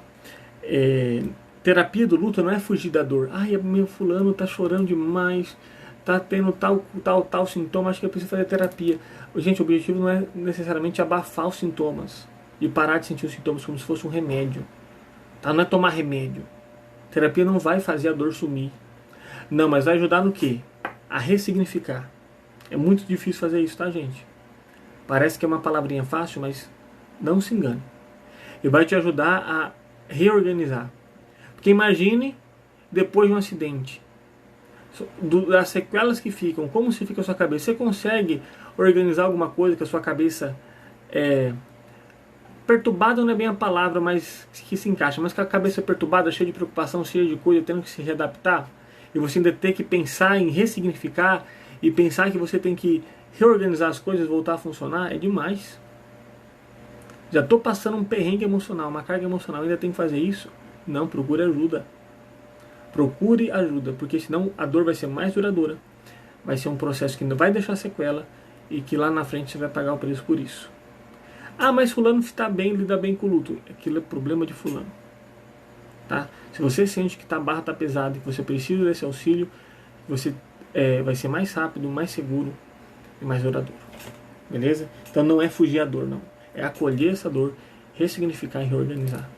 Terapia do luto não é fugir da dor. Meu fulano tá chorando demais, tá tendo tal sintoma, acho que eu preciso fazer terapia. Gente, o objetivo não é necessariamente abafar os sintomas e parar de sentir os sintomas como se fosse um remédio, tá? Não é tomar remédio. Terapia não vai fazer a dor sumir. Não, mas vai ajudar no quê? A ressignificar. É muito difícil fazer isso, tá, gente? Parece que é uma palavrinha fácil, mas não se engane. E vai te ajudar a reorganizar. Porque imagine, depois de um acidente, das sequelas que ficam, como se fica a sua cabeça. Você consegue organizar alguma coisa que a sua cabeça perturbada não é bem a palavra, mas que se encaixa, mas com a cabeça perturbada, cheia de preocupação, cheia de coisa, tendo que se readaptar, e você ainda ter que pensar em ressignificar e pensar que você tem que reorganizar as coisas, voltar a funcionar, é demais. Já estou passando um perrengue emocional, uma carga emocional, ainda tem que fazer isso? Não, procure ajuda. Procure ajuda, porque senão a dor vai ser mais duradoura, vai ser um processo que ainda vai deixar sequela e que lá na frente você vai pagar o preço por isso. Mas fulano está bem, lida bem com o luto. Aquilo é problema de fulano. Tá? Se você sente que a barra está pesada e que você precisa desse auxílio, você vai ser mais rápido, mais seguro e mais duradouro. Beleza? Então não é fugir à dor, não. É acolher essa dor, ressignificar e reorganizar.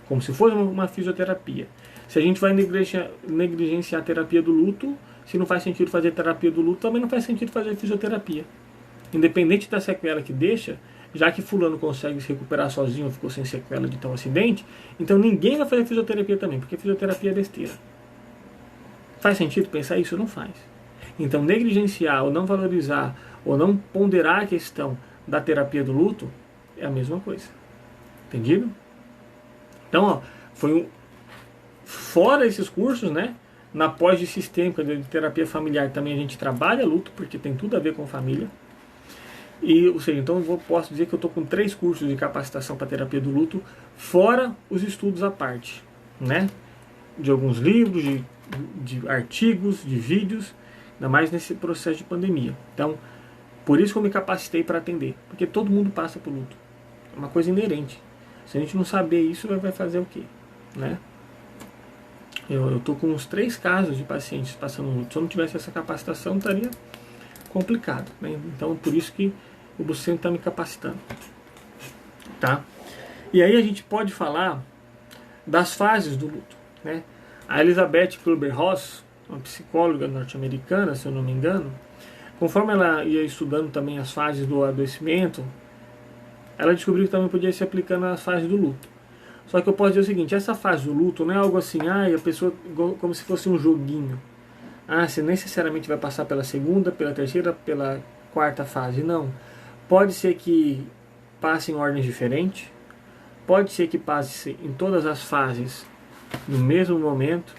como se fosse uma fisioterapia. Se a gente vai negligenciar a terapia do luto, se não faz sentido fazer terapia do luto, também não faz sentido fazer fisioterapia. Independente da sequela que deixa, já que fulano consegue se recuperar sozinho, ficou sem sequela de tal acidente, então ninguém vai fazer fisioterapia também, porque fisioterapia é besteira. Faz sentido pensar isso? Não faz. Então negligenciar, ou não valorizar, ou não ponderar a questão da terapia do luto, é a mesma coisa. Entendido? Então, ó, fora esses cursos, né? Na pós de sistêmica, de terapia familiar, também a gente trabalha luto, porque tem tudo a ver com família. E, ou seja, então posso dizer que eu estou com 3 cursos de capacitação para terapia do luto, fora os estudos à parte, né? De alguns livros, de artigos, de vídeos, ainda mais nesse processo de pandemia. Então, por isso que eu me capacitei para atender, porque todo mundo passa por luto. É uma coisa inerente. Se a gente não saber isso, vai fazer o quê? Né? Eu estou com uns 3 casos de pacientes passando luto. Se eu não tivesse essa capacitação, estaria complicado. Né? Então, por isso que o Buceno está me capacitando. Tá? E aí a gente pode falar das fases do luto. Né? A Elizabeth Kübler-Ross, uma psicóloga norte-americana, se eu não me engano, conforme ela ia estudando também as fases do adoecimento, ela descobriu que também podia se aplicando às fases do luto. Só que eu posso dizer o seguinte, essa fase do luto não é algo assim, a pessoa como se fosse um joguinho. Você necessariamente vai passar pela segunda, pela terceira, pela quarta fase. Não. Pode ser que passe em ordens diferentes, pode ser que passe em todas as fases no mesmo momento,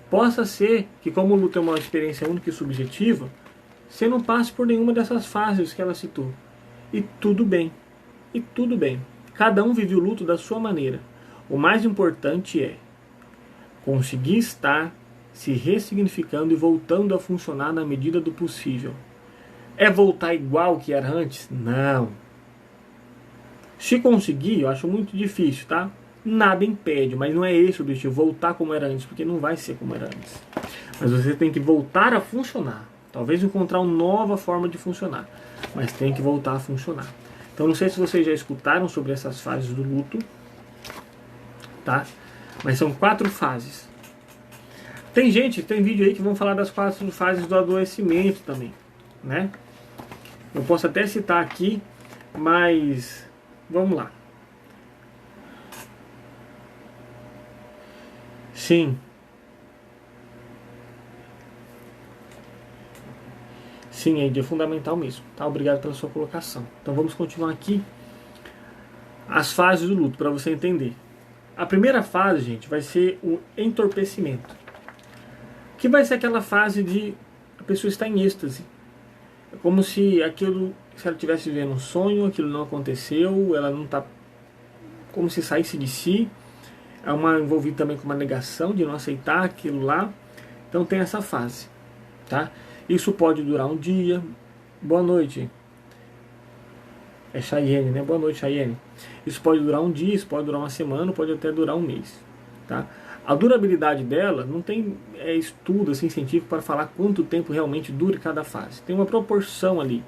possa ser que, como o luto é uma experiência única e subjetiva, você não passe por nenhuma dessas fases que ela citou. E tudo bem. E tudo bem. Cada um vive o luto da sua maneira. O mais importante é conseguir estar se ressignificando e voltando a funcionar na medida do possível. É voltar igual que era antes? Não. Se conseguir, eu acho muito difícil, tá? Nada impede, mas não é esse o objetivo, voltar como era antes, porque não vai ser como era antes. Mas você tem que voltar a funcionar. Talvez encontrar uma nova forma de funcionar, mas tem que voltar a funcionar. Então não sei se vocês já escutaram sobre essas fases do luto, tá? Mas são 4 fases. Tem vídeo aí que vão falar das 4 fases do adoecimento também, né? Eu posso até citar aqui, mas vamos lá. Sim. Sim, é fundamental mesmo, tá? Obrigado pela sua colocação. Então vamos continuar aqui as fases do luto, para você entender. A primeira fase, gente, vai ser o entorpecimento, que vai ser aquela fase de a pessoa estar em êxtase. É como se se ela estivesse vivendo um sonho, aquilo não aconteceu, ela não está, como se saísse de si. É envolvido também com uma negação de não aceitar aquilo lá. Então tem essa fase, tá? Isso pode durar um dia. Boa noite. É Chayenne, né? Boa noite, Chayenne. Isso pode durar um dia, isso pode durar uma semana, pode até durar um mês, tá? A durabilidade dela não tem estudo assim, científico para falar quanto tempo realmente dura cada fase. Tem uma proporção ali,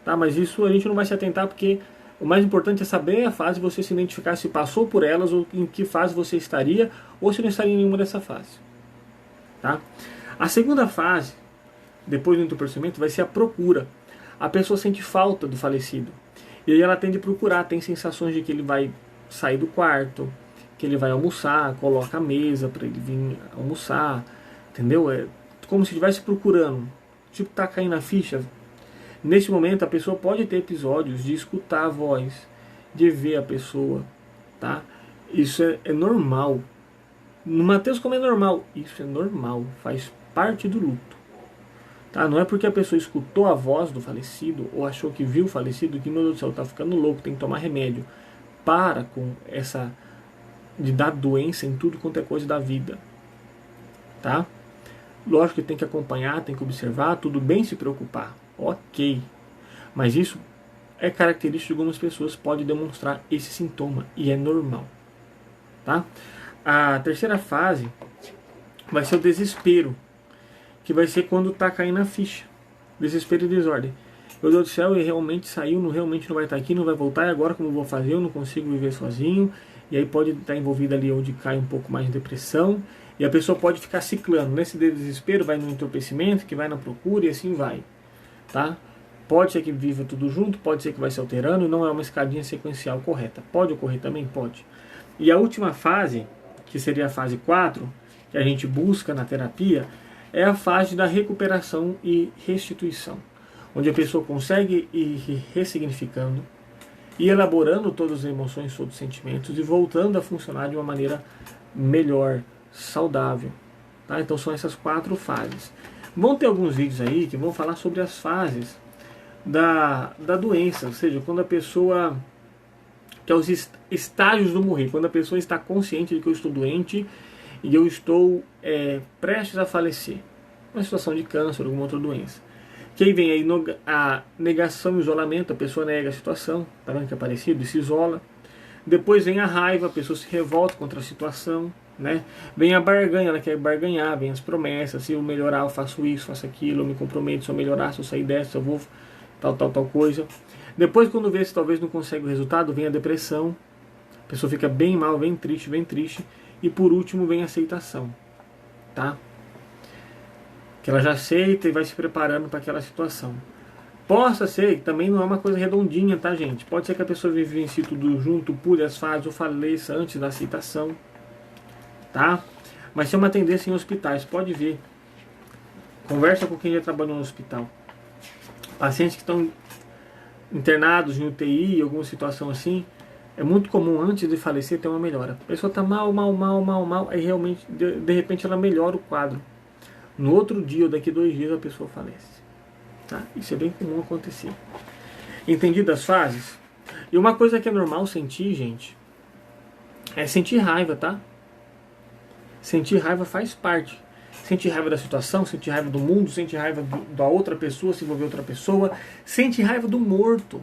tá? Mas isso a gente não vai se atentar, porque o mais importante é saber a fase, você se identificar se passou por elas, ou em que fase você estaria, ou se não estaria em nenhuma dessa fase, tá? A segunda fase, depois do entorpecimento, vai ser a procura. A pessoa sente falta do falecido, e aí ela tende a procurar, tem sensações de que ele vai sair do quarto, que ele vai almoçar, coloca a mesa para ele vir almoçar, entendeu? É como se estivesse procurando, tipo tá caindo a ficha. Nesse momento a pessoa pode ter episódios de escutar a voz, de ver a pessoa, tá? Isso é normal. No Mateus, como é normal? Isso é normal, faz parte do luto, tá? Não é porque a pessoa escutou a voz do falecido ou achou que viu o falecido que, meu Deus do céu, tá ficando louco, tem que tomar remédio. Para com essa de dar doença em tudo quanto é coisa da vida, tá? Lógico que tem que acompanhar, tem que observar, tudo bem se preocupar, ok, mas isso é característico de algumas pessoas, pode demonstrar esse sintoma e é normal, tá? A terceira fase vai ser o desespero, que vai ser quando tá caindo a ficha, desespero e desordem. Meu Deus do céu, ele realmente saiu, realmente não vai estar aqui, não vai voltar, e agora como eu vou fazer? Eu não consigo viver sozinho, e aí pode estar envolvida ali onde cai um pouco mais de depressão, e a pessoa pode ficar ciclando. Nesse desespero vai no entorpecimento, que vai na procura e assim vai, tá? Pode ser que viva tudo junto, pode ser que vai se alterando, não é uma escadinha sequencial correta. Pode ocorrer também? Pode. E a última fase, que seria a fase 4, que a gente busca na terapia, é a fase da recuperação e restituição, onde a pessoa consegue ir ressignificando e elaborando todas as emoções, todos os sentimentos e voltando a funcionar de uma maneira melhor, saudável. Tá? Então são essas 4 fases. Vão ter alguns vídeos aí que vão falar sobre as fases da doença, ou seja, quando a pessoa, que é os estágios do morrer, quando a pessoa está consciente de que eu estou doente e eu estou prestes a falecer, uma situação de câncer, alguma outra doença. Que aí vem aí a negação e isolamento, a pessoa nega a situação, tá vendo que é parecido, e se isola. Depois vem a raiva, a pessoa se revolta contra a situação, né? Vem a barganha, ela quer barganhar, vem as promessas, se eu melhorar eu faço isso, faço aquilo, eu me comprometo, se eu melhorar, se eu sair dessa, eu vou tal coisa. Depois, quando vê se talvez não consegue o resultado, vem a depressão, a pessoa fica bem mal, bem triste, e por último vem a aceitação, tá? Que ela já aceita e vai se preparando para aquela situação. Possa ser, que também não é uma coisa redondinha, tá, gente? Pode ser que a pessoa vivencie tudo junto, pule as fases ou faleça antes da aceitação, tá? Mas tem uma tendência em hospitais, pode ver. Conversa com quem já trabalhou no hospital. Pacientes que estão internados em UTI, alguma situação assim, é muito comum antes de falecer ter uma melhora. A pessoa está mal, aí realmente, de repente ela melhora o quadro. No outro dia ou daqui 2 dias a pessoa falece. Tá? Isso é bem comum acontecer. Entendido as fases? E uma coisa que é normal sentir, gente, é sentir raiva, tá? Sentir raiva faz parte. Sentir raiva da situação, sentir raiva do mundo, sentir raiva da outra pessoa, se envolver outra pessoa, sentir raiva do morto.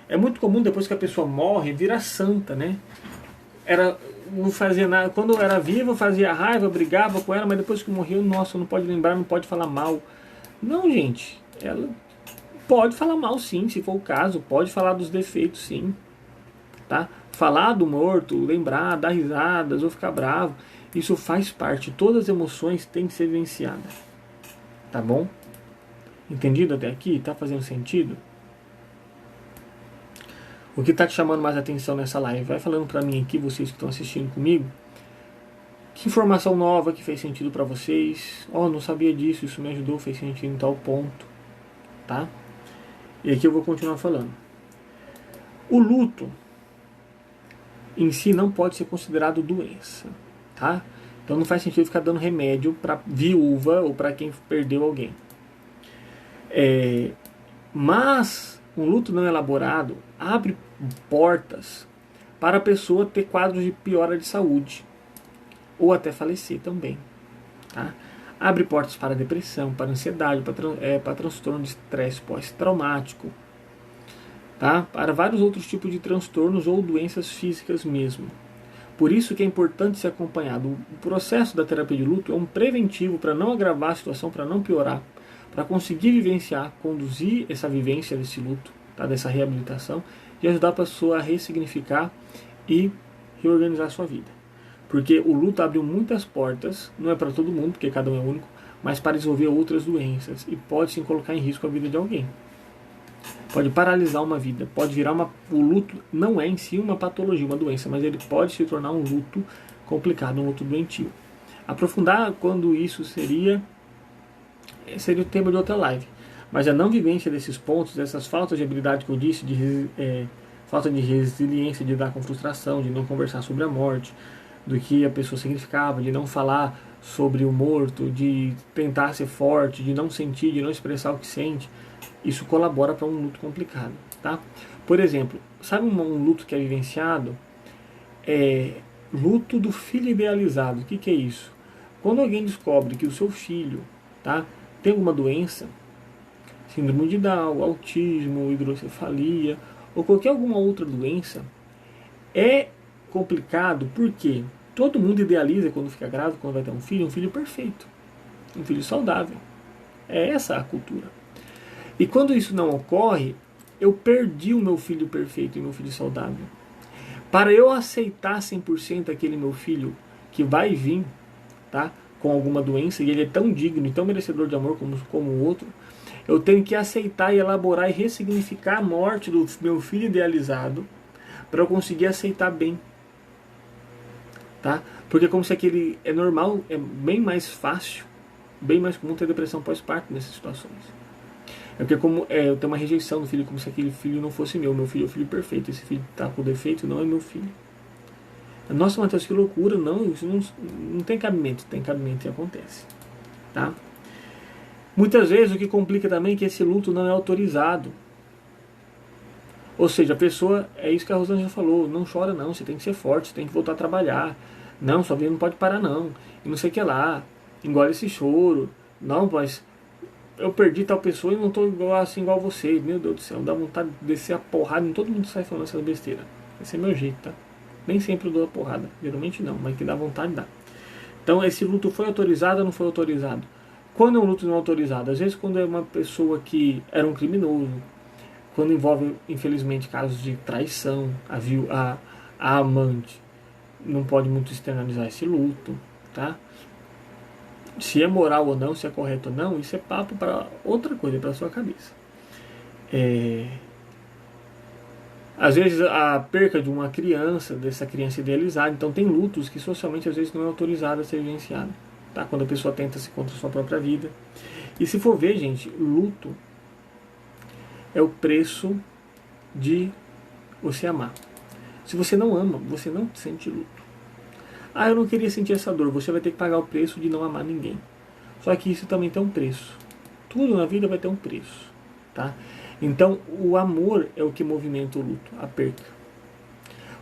É muito comum depois que a pessoa morre, virar santa, né? Não fazia nada. Quando era viva, fazia raiva, brigava com ela, mas depois que morreu, nossa, não pode lembrar, não pode falar mal. Não, gente, ela pode falar mal sim, se for o caso, pode falar dos defeitos sim, tá? Falar do morto, lembrar, dar risadas ou ficar bravo, isso faz parte, todas as emoções têm que ser vivenciadas, tá bom? Entendido até aqui? Tá fazendo sentido? O que está te chamando mais atenção nessa live? Vai falando para mim aqui, vocês que estão assistindo comigo. Que informação nova que fez sentido para vocês? Não sabia disso, isso me ajudou, fez sentido em tal ponto. Tá? E aqui eu vou continuar falando. O luto em si não pode ser considerado doença. Tá? Então não faz sentido ficar dando remédio para viúva ou para quem perdeu alguém. Mas um luto não elaborado abre portas para a pessoa ter quadros de piora de saúde ou até falecer também, tá? Abre portas para depressão, para ansiedade, para transtorno de estresse pós-traumático, tá? Para vários outros tipos de transtornos ou doenças físicas mesmo. Por isso que é importante ser acompanhado. O processo da terapia de luto é um preventivo para não agravar a situação, para não piorar, para conseguir vivenciar, conduzir essa vivência desse luto, tá? Dessa reabilitação, e ajudar a pessoa a ressignificar e reorganizar a sua vida. Porque o luto abriu muitas portas, não é para todo mundo, porque cada um é único, mas para desenvolver outras doenças e pode sim colocar em risco a vida de alguém. Pode paralisar uma vida, pode virar o luto não é em si uma patologia, uma doença, mas ele pode se tornar um luto complicado, um luto doentio. Aprofundar quando isso seria o tema de outra live. Mas a não vivência desses pontos, dessas faltas de habilidade que eu disse, falta de resiliência, de lidar com frustração, de não conversar sobre a morte, do que a pessoa significava, de não falar sobre o morto, de tentar ser forte, de não sentir, de não expressar o que sente, isso colabora para um luto complicado, tá? Por exemplo, sabe um luto que é vivenciado? Luto do filho idealizado. O que é isso? Quando alguém descobre que o seu filho, tá, tem alguma doença, síndrome de Down, autismo, hidrocefalia ou qualquer alguma outra doença, é complicado porque todo mundo idealiza quando fica grávido, quando vai ter um filho perfeito, um filho saudável. É essa a cultura. E quando isso não ocorre, eu perdi o meu filho perfeito e o meu filho saudável. Para eu aceitar 100% aquele meu filho que vai vir, tá, com alguma doença, e ele é tão digno e tão merecedor de amor como o outro, eu tenho que aceitar e elaborar e ressignificar a morte do meu filho idealizado para eu conseguir aceitar bem. Tá? Porque como se aquele é normal, é bem mais fácil, bem mais comum ter depressão pós-parto nessas situações. É porque como eu tenho uma rejeição do filho, como se aquele filho não fosse meu filho é o filho perfeito, esse filho está com defeito, não é meu filho. Nossa, Matheus, que loucura, não, isso não tem cabimento e acontece. Tá? Muitas vezes o que complica também é que esse luto não é autorizado. Ou seja, a pessoa, é isso que a Rosângela falou, não chora não, você tem que ser forte, você tem que voltar a trabalhar. Não, sua vida não pode parar não. E não sei o que lá, engole esse choro. Não, mas eu perdi tal pessoa e não estou igual você. Meu Deus do céu, dá vontade de descer a porrada em todo mundo que sai falando essa besteira. Esse é meu jeito, tá? Nem sempre eu dou a porrada, geralmente não, mas que dá vontade dá. Então esse luto foi autorizado ou não foi autorizado? Quando é um luto não autorizado? Às vezes quando é uma pessoa que era um criminoso, quando envolve, infelizmente, casos de traição, a amante, não pode muito externalizar esse luto, tá? Se é moral ou não, se é correto ou não, isso é papo para outra coisa, para sua cabeça. Às vezes a perca de uma criança, dessa criança idealizada, então tem lutos que socialmente às vezes não é autorizado a ser vivenciado, tá? Quando a pessoa tenta se contra a sua própria vida. E se for ver, gente, luto é o preço de você amar. Se você não ama, você não sente luto. Ah, eu não queria sentir essa dor. Você vai ter que pagar o preço de não amar ninguém. Só que isso também tem um preço. Tudo na vida vai ter um preço, tá? Então, o amor é o que movimenta o luto, a perca.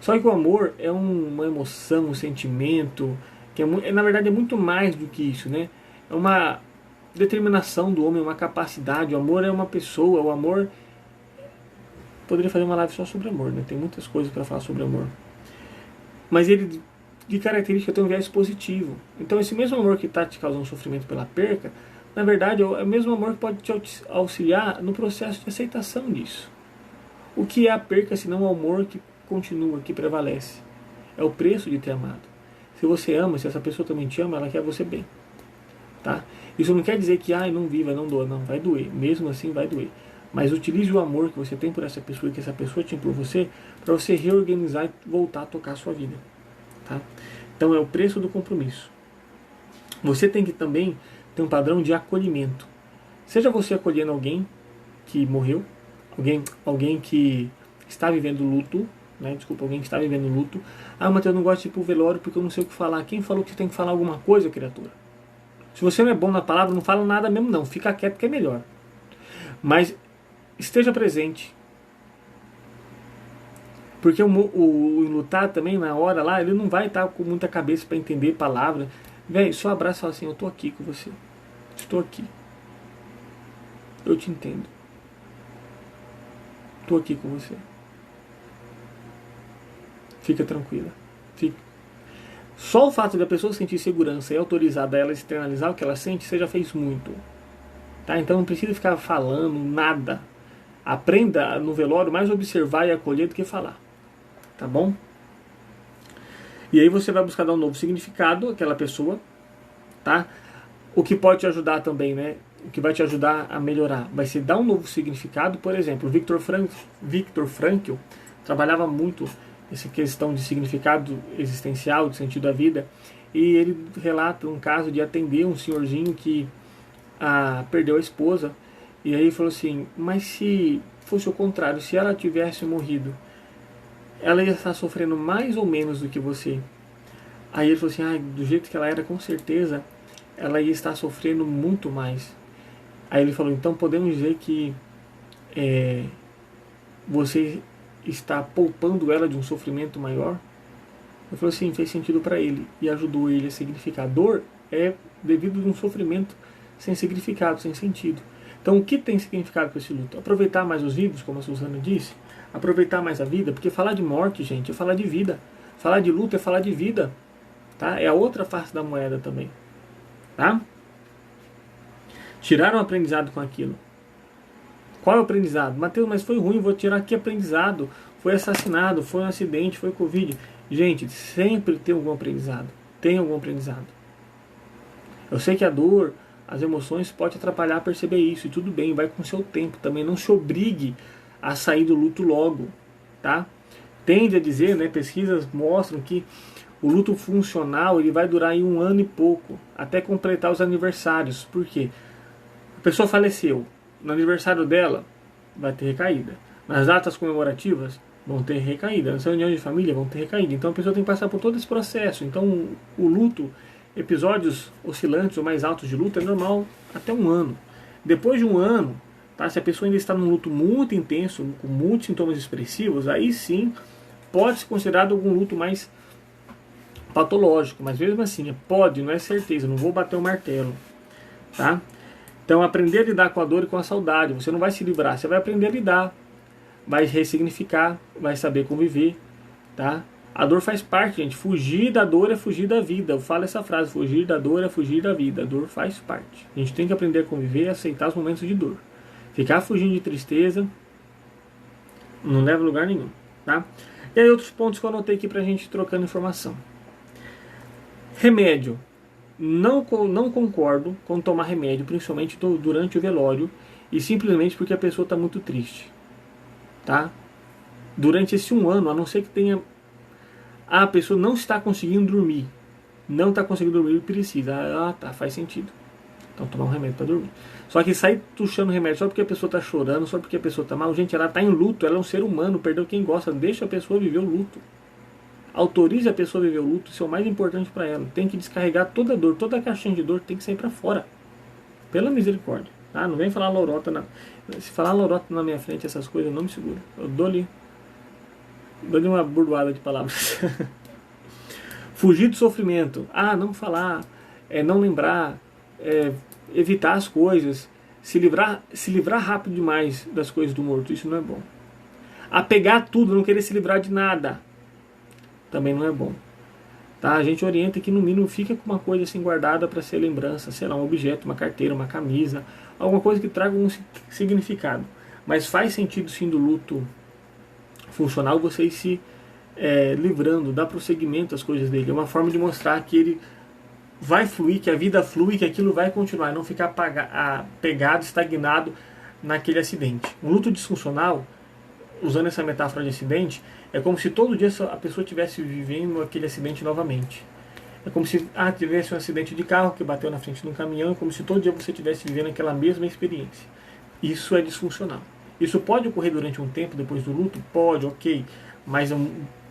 Só que o amor é uma emoção, um sentimento, que na verdade é muito mais do que isso, né? É uma determinação do homem, uma capacidade. O amor é uma pessoa, o amor... Poderia fazer uma live só sobre amor, né? Tem muitas coisas para falar sobre amor. Mas ele, de característica, tem um viés positivo. Então esse mesmo amor que está te causando sofrimento pela perca, na verdade é o mesmo amor que pode te auxiliar no processo de aceitação disso. O que é a perca se não o amor que continua, que prevalece? É o preço de ter amado. Se você ama, se essa pessoa também te ama, ela quer você bem. Tá? Isso não quer dizer que não viva, não doa, não, vai doer. Mesmo assim vai doer. Mas utilize o amor que você tem por essa pessoa e que essa pessoa tem por você para você reorganizar e voltar a tocar a sua vida. Tá? Então é o preço do compromisso. Você tem que também ter um padrão de acolhimento. Seja você acolhendo alguém que morreu, alguém que está vivendo luto, né? Desculpa, alguém que está vivendo luto. Ah, mas eu não gosto de ir pro velório porque eu não sei o que falar. Quem falou que você tem que falar alguma coisa, criatura? Se você não é bom na palavra, não fala nada mesmo não. Fica quieto que é melhor. Mas esteja presente. Porque o lutar também, na hora lá, ele não vai estar com muita cabeça para entender palavra. Velho, só abraça e fala assim, eu tô aqui com você. Estou aqui. Eu te entendo. Estou aqui com você. Fica tranquila. Fica. Só o fato da pessoa sentir segurança e autorizada a ela externalizar o que ela sente, você já fez muito. Tá? Então não precisa ficar falando nada. Aprenda no velório mais observar e acolher do que falar. Tá bom? E aí você vai buscar dar um novo significado àquela pessoa. Tá? O que pode te ajudar também, né? O que vai te ajudar a melhorar vai ser dar um novo significado. Por exemplo, Viktor Frankl trabalhava muito essa questão de significado existencial, de sentido da vida. E ele relata um caso de atender um senhorzinho que perdeu a esposa. E aí ele falou assim, mas se fosse o contrário, se ela tivesse morrido, ela ia estar sofrendo mais ou menos do que você? Aí ele falou assim, do jeito que ela era, com certeza, ela ia estar sofrendo muito mais. Aí ele falou, então podemos dizer que você está poupando ela de um sofrimento maior? Eu falei assim, fez sentido para ele e ajudou ele a significar. Dor é devido a um sofrimento sem significado, sem sentido. Então o que tem significado para esse luto? Aproveitar mais os vivos, como a Suzana disse, aproveitar mais a vida, porque falar de morte, gente, é falar de vida. Falar de luto é falar de vida. Tá? É a outra face da moeda também. Tá? Tirar um aprendizado com aquilo. Qual é o aprendizado? Mateus, mas foi ruim, vou tirar aqui aprendizado. foi assassinado, foi um acidente, foi Covid. Gente, sempre tem algum aprendizado. Tem algum aprendizado. Eu sei que a dor, as emoções podem atrapalhar a perceber isso. E tudo bem, vai com o seu tempo. Também não se obrigue a sair do luto logo. Tá? Tende a dizer, né, pesquisas mostram que o luto funcional ele vai durar aí 1 ano e pouco. Até completar os aniversários. Por quê? A pessoa faleceu. No aniversário dela, vai ter recaída. Nas datas comemorativas, vão ter recaída. Nas reuniões de família, vão ter recaída. Então a pessoa tem que passar por todo esse processo. Então o luto, episódios oscilantes ou mais altos de luto, é normal até 1 ano. Depois de 1 ano, tá, se a pessoa ainda está num luto muito intenso, com muitos sintomas expressivos, aí sim pode ser considerado algum luto mais patológico. Mas mesmo assim, pode, não é certeza, não vou bater o martelo. Tá? Então aprender a lidar com a dor e com a saudade. Você não vai se livrar, você vai aprender a lidar. Vai ressignificar, vai saber conviver, tá? A dor faz parte, gente. Fugir da dor é fugir da vida. Eu falo essa frase, fugir da dor é fugir da vida. A dor faz parte. A gente tem que aprender a conviver e aceitar os momentos de dor. Ficar fugindo de tristeza não leva a lugar nenhum, tá? E aí outros pontos que eu anotei aqui pra gente trocando informação. Remédio. Não concordo com tomar remédio, principalmente durante o velório, e simplesmente porque a pessoa está muito triste. Tá? Durante esse 1 ano, a não ser que tenha... a pessoa não está conseguindo dormir. Não está conseguindo dormir e precisa. Ah, tá, faz sentido. Então tomar um remédio para dormir. Só que sair tuchando remédio só porque a pessoa está chorando, só porque a pessoa está mal. Gente, ela está em luto, ela é um ser humano, perdeu quem gosta. Deixa a pessoa viver o luto. Autorize a pessoa a viver o luto, isso é o mais importante para ela. Tem que descarregar toda a dor, toda a caixinha de dor tem que sair para fora. Pela misericórdia. Tá? Não vem falar lorota. Se falar lorota na minha frente, essas coisas, eu não me seguro. Eu dou-lhe uma burdoada de palavras. Fugir do sofrimento. Não falar, não lembrar, evitar as coisas, se livrar rápido demais das coisas do morto. Isso não é bom. Apegar tudo, não querer se livrar de nada. Também não é bom. Tá? A gente orienta que no mínimo fica com uma coisa assim guardada para ser lembrança, sei lá, um objeto, uma carteira, uma camisa, alguma coisa que traga um significado. Mas faz sentido sim do luto funcional você ir se livrando, dar prosseguimento às coisas dele. É uma forma de mostrar que ele vai fluir, que a vida flui, que aquilo vai continuar, não ficar pegado, estagnado naquele acidente. Um luto disfuncional, usando essa metáfora de acidente, é como se todo dia a pessoa estivesse vivendo aquele acidente novamente. É como se tivesse um acidente de carro que bateu na frente de um caminhão, é como se todo dia você estivesse vivendo aquela mesma experiência. Isso é disfuncional. Isso pode ocorrer durante um tempo depois do luto? Pode, ok. Mas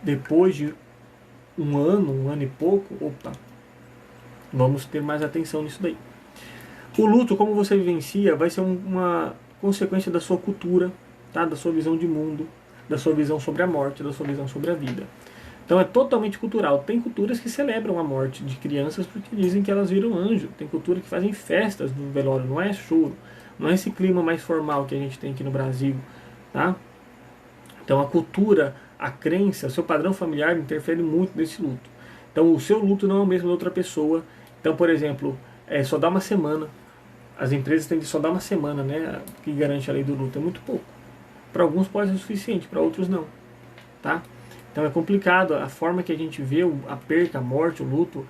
depois de 1 ano e pouco, vamos ter mais atenção nisso daí. O luto, como você vivencia, vai ser uma consequência da sua cultura, tá? Da sua visão de mundo, da sua visão sobre a morte, da sua visão sobre a vida. Então é totalmente cultural. Tem culturas que celebram a morte de crianças porque dizem que elas viram anjo. Tem culturas que fazem festas do velório, não é choro. Não é esse clima mais formal que a gente tem aqui no Brasil. Tá? Então a cultura, a crença, o seu padrão familiar interfere muito nesse luto. Então o seu luto não é o mesmo da outra pessoa. Então, por exemplo, só dá uma semana. As empresas têm de só dar uma semana, né, que garante a lei do luto. É muito pouco. Para alguns pode ser o suficiente, para outros não. Tá? Então é complicado. A forma que a gente vê a perca, a morte, o luto,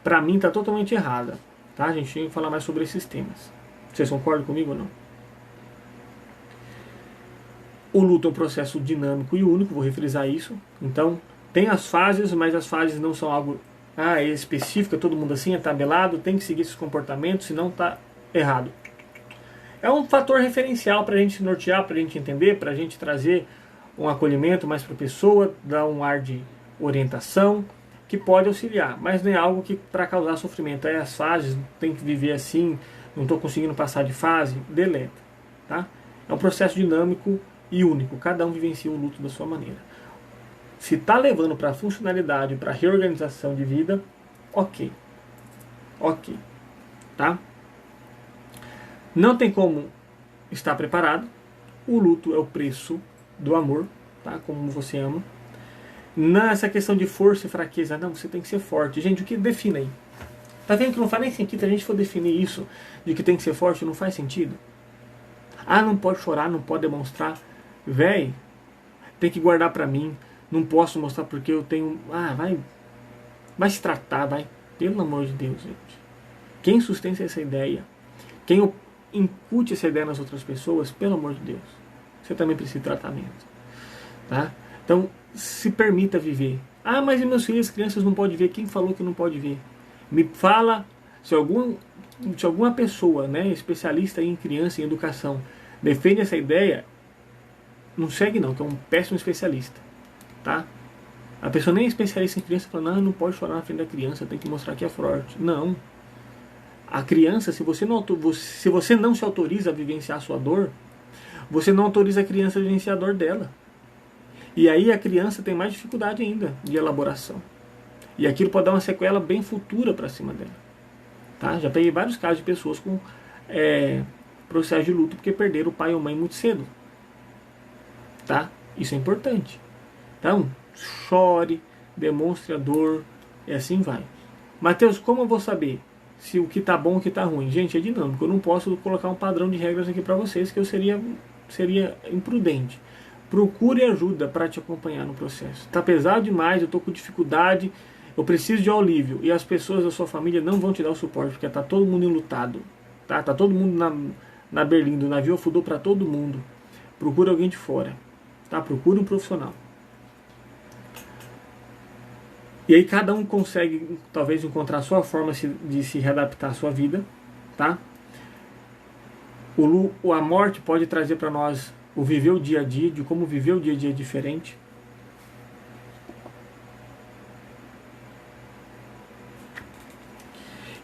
para mim está totalmente errada. Tá? A gente tem que falar mais sobre esses temas. Vocês concordam comigo ou não? O luto é um processo dinâmico e único, vou refrisar isso. Então, tem as fases, mas as fases não são algo específico, todo mundo assim, é tabelado, tem que seguir esses comportamentos, senão está errado. É um fator referencial para a gente se nortear, para a gente entender, para a gente trazer um acolhimento mais para a pessoa, dar um ar de orientação, que pode auxiliar, mas não é algo que para causar sofrimento. Aí as fases, tem que viver assim, não estou conseguindo passar de fase, deleta. Tá? É um processo dinâmico e único, cada um vivencia o luto da sua maneira. Se está levando para funcionalidade, para reorganização de vida, ok. Tá? Não tem como estar preparado. O luto é o preço do amor, tá? Como você ama. Nessa questão de força e fraqueza, não, você tem que ser forte. Gente, o que define aí? Tá vendo que não faz nem sentido a gente for definir isso, de que tem que ser forte, não faz sentido? Não pode chorar, não pode demonstrar. Véi, tem que guardar para mim, não posso mostrar porque eu tenho... vai se tratar, vai. Pelo amor de Deus, gente. Quem sustenta essa ideia, quem incute essa ideia nas outras pessoas, pelo amor de Deus, você também precisa de tratamento. Tá? Então, se permita viver. Mas e meus filhos, as crianças não podem ver? Quem falou que não pode ver? Me fala se alguma pessoa, né, especialista em criança, em educação, defende essa ideia, não segue não, que é um péssimo especialista. Tá? A pessoa nem é especialista em criança, fala, não pode chorar na frente da criança, tem que mostrar que é forte. Não. A criança, se você não se autoriza a vivenciar a sua dor, você não autoriza a criança a vivenciar a dor dela. E aí a criança tem mais dificuldade ainda de elaboração. E aquilo pode dar uma sequela bem futura para cima dela. Tá? Já peguei vários casos de pessoas com processo de luto porque perderam o pai ou mãe muito cedo. Tá? Isso é importante. Então, chore, demonstre a dor, e assim vai. Mateus, como eu vou saber se o que está bom ou o que está ruim? Gente, é dinâmico. Eu não posso colocar um padrão de regras aqui para vocês, que eu seria imprudente. Procure ajuda para te acompanhar no processo. Está pesado demais, eu estou com dificuldade, eu preciso de alívio. E as pessoas da sua família não vão te dar o suporte, porque está todo mundo enlutado. Tá todo mundo na berlinda, o navio afundou para todo mundo. Procure alguém de fora. Tá? Procure um profissional. E aí cada um consegue, talvez, encontrar a sua forma de se readaptar à sua vida. Tá? A morte pode trazer para nós o viver o dia a dia, de como viver o dia a dia diferente.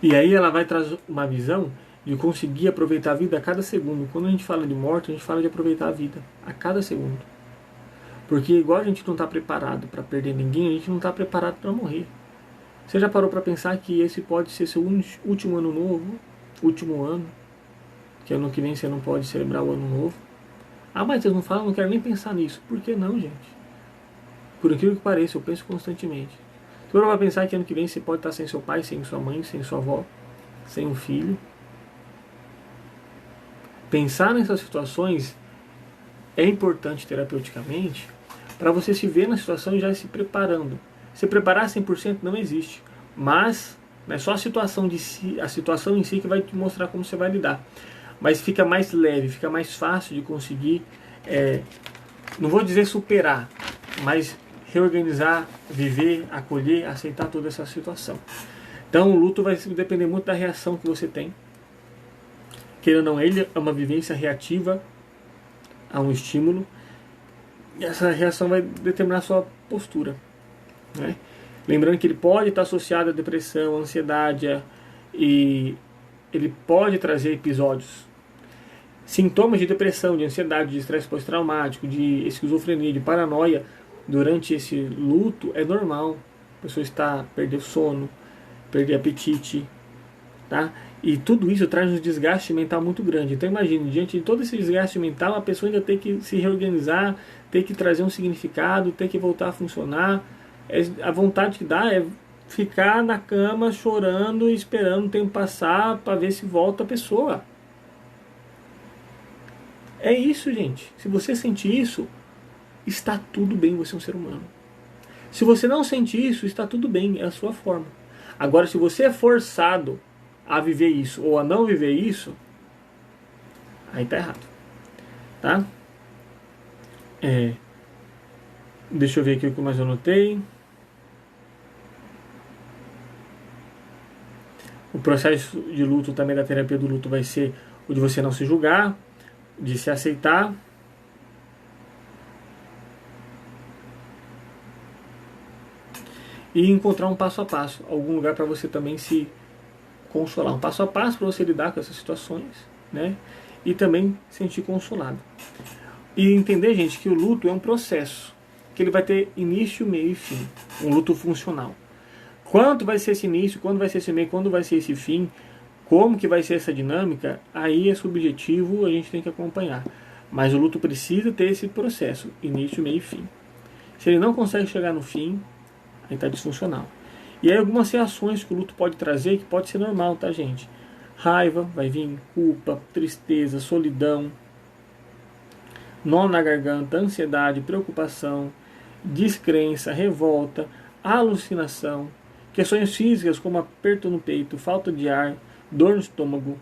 E aí ela vai trazer uma visão de conseguir aproveitar a vida a cada segundo. Quando a gente fala de morte, a gente fala de aproveitar a vida a cada segundo. Porque igual a gente não está preparado para perder ninguém, a gente não está preparado para morrer. Você já parou para pensar que esse pode ser seu último ano novo? Último ano? Que ano que vem você não pode celebrar o ano novo? Mas vocês não falam, não quero nem pensar nisso. Por que não, gente? Por incrível que pareça, eu penso constantemente. Você vai pensar que ano que vem você pode estar sem seu pai, sem sua mãe, sem sua avó, sem um filho. Pensar nessas situações é importante terapeuticamente para você se ver na situação e já ir se preparando. Se preparar 100% não existe. Mas não é só a situação em si que vai te mostrar como você vai lidar. Mas fica mais leve, fica mais fácil de conseguir, não vou dizer superar, mas reorganizar, viver, acolher, aceitar toda essa situação. Então o luto vai depender muito da reação que você tem. Querendo ou não, ele é uma vivência reativa a um estímulo, e essa reação vai determinar a sua postura. Né? Lembrando que ele pode estar associado à depressão, à ansiedade, e ele pode trazer episódios, sintomas de depressão, de ansiedade, de estresse pós-traumático, de esquizofrenia, de paranoia. Durante esse luto é normal. A pessoa está perder sono, perder apetite, tá? E tudo isso traz um desgaste mental muito grande. Então imagine, diante de todo esse desgaste mental, a pessoa ainda tem que se reorganizar, tem que trazer um significado, tem que voltar a funcionar. A vontade que dá é ficar na cama chorando e esperando o tempo passar para ver se volta a pessoa. É isso, gente. Se você sente isso, está tudo bem, você é um ser humano. Se você não sente isso, está tudo bem, é a sua forma. Agora, se você é forçado a viver isso ou a não viver isso, aí tá errado. Tá? Deixa eu ver aqui o que mais eu anotei. O processo de luto também da terapia do luto vai ser o de você não se julgar, de se aceitar. E encontrar um passo a passo, algum lugar para você também se consolar. Um passo a passo para você lidar com essas situações, né? E também sentir consolado. E entender, gente, que o luto é um processo, que ele vai ter início, meio e fim. Um luto funcional. Quanto vai ser esse início, quando vai ser esse meio, quando vai ser esse fim, como que vai ser essa dinâmica, aí é subjetivo, a gente tem que acompanhar. Mas o luto precisa ter esse processo, início, meio e fim. Se ele não consegue chegar no fim, aí está disfuncional. E aí algumas reações que o luto pode trazer, que pode ser normal, tá, gente? Raiva, vai vir culpa, tristeza, solidão, nó na garganta, ansiedade, preocupação, descrença, revolta, alucinação, questões físicas como aperto no peito, falta de ar, dor no estômago,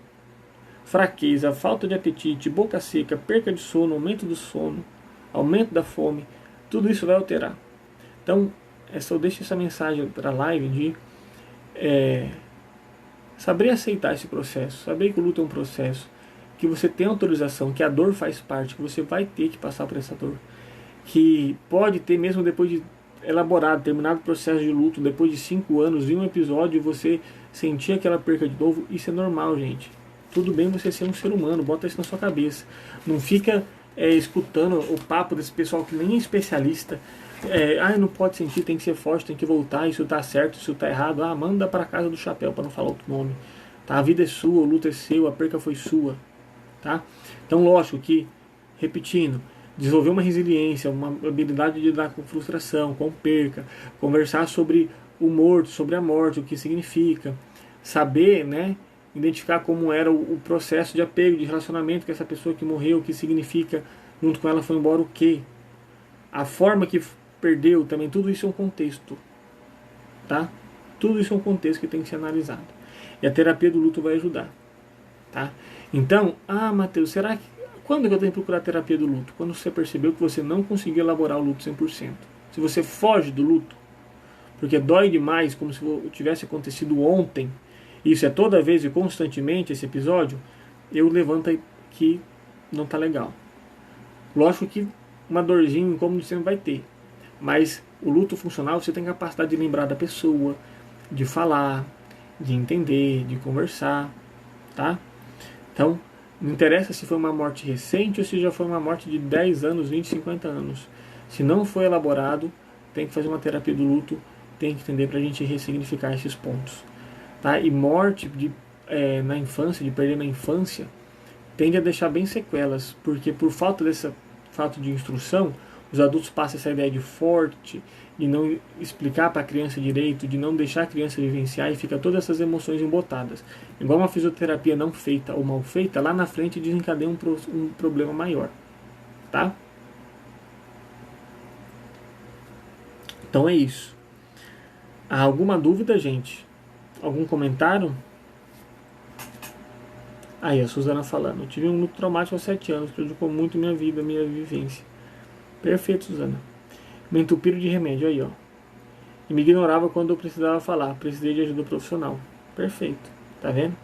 fraqueza, falta de apetite, boca seca, perca de sono, aumento da fome, tudo isso vai alterar. Então, eu deixo essa mensagem para a live de saber aceitar esse processo, saber que o luto é um processo, que você tem autorização, que a dor faz parte, que você vai ter que passar por essa dor, que pode ter, mesmo depois de elaborado, terminado o processo de luto, depois de 5 anos, vir um episódio e você sentir aquela perca de novo, isso é normal, gente. Tudo bem você ser um ser humano, bota isso na sua cabeça. Não fica escutando o papo desse pessoal que nem é especialista. Não pode sentir, tem que ser forte, tem que voltar, isso tá certo, isso tá errado. Manda pra casa do chapéu, para não falar outro nome. Tá? A vida é sua, o luto é seu, a perca foi sua. Tá? Então, lógico que, repetindo, desenvolver uma resiliência, uma habilidade de lidar com frustração, com perca, conversar sobre o morto, sobre a morte, o que significa, saber, né, identificar como era o processo de apego, de relacionamento com essa pessoa que morreu, o que significa, junto com ela foi embora o quê, a forma que perdeu também, tudo isso é um contexto, tá? Tudo isso é um contexto que tem que ser analisado. E a terapia do luto vai ajudar, tá? Então, Matheus, será que quando que eu tenho que procurar a terapia do luto? Quando você percebeu que você não conseguiu elaborar o luto 100%. Se você foge do luto, porque dói demais, como se tivesse acontecido ontem, isso é toda vez e constantemente esse episódio, eu levanto que não tá legal. Lógico que uma dorzinha, um incômodo sempre vai ter. Mas o luto funcional, você tem capacidade de lembrar da pessoa, de falar, de entender, de conversar, tá? Então, não interessa se foi uma morte recente ou se já foi uma morte de 10 anos, 20, 50 anos. Se não foi elaborado, tem que fazer uma terapia do luto, tem que entender para a gente ressignificar esses pontos. Tá? E morte na infância, de perder na infância, tende a deixar bem sequelas, porque por falta de instrução, os adultos passam essa ideia de forte, de não explicar para a criança direito, de não deixar a criança vivenciar e fica todas essas emoções embotadas. Igual uma fisioterapia não feita ou mal feita, lá na frente desencadeia um problema maior. Tá? Então é isso. Há alguma dúvida, gente? Algum comentário? Aí, a Suzana falando. Eu tive um luto traumático aos 7 anos, prejudicou muito minha vida, minha vivência. Perfeito, Suzana. Me entupiram de remédio, aí, ó. E me ignorava quando eu precisava falar. Precisei de ajuda profissional. Perfeito. Tá vendo?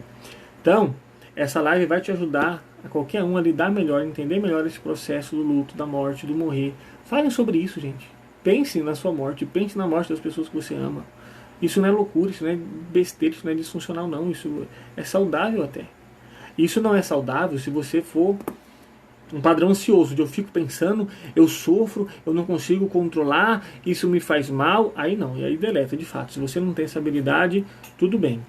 Então, essa live vai te ajudar a qualquer um a lidar melhor, entender melhor esse processo do luto, da morte, do morrer. Falem sobre isso, gente. Pense na sua morte, pense na morte das pessoas que você ama. Isso não é loucura, isso não é besteira, isso não é disfuncional, não. Isso é saudável até. Isso não é saudável se você for um padrão ansioso, de eu fico pensando, eu sofro, eu não consigo controlar, isso me faz mal, aí não, e aí deleta de fato. Se você não tem essa habilidade, tudo bem,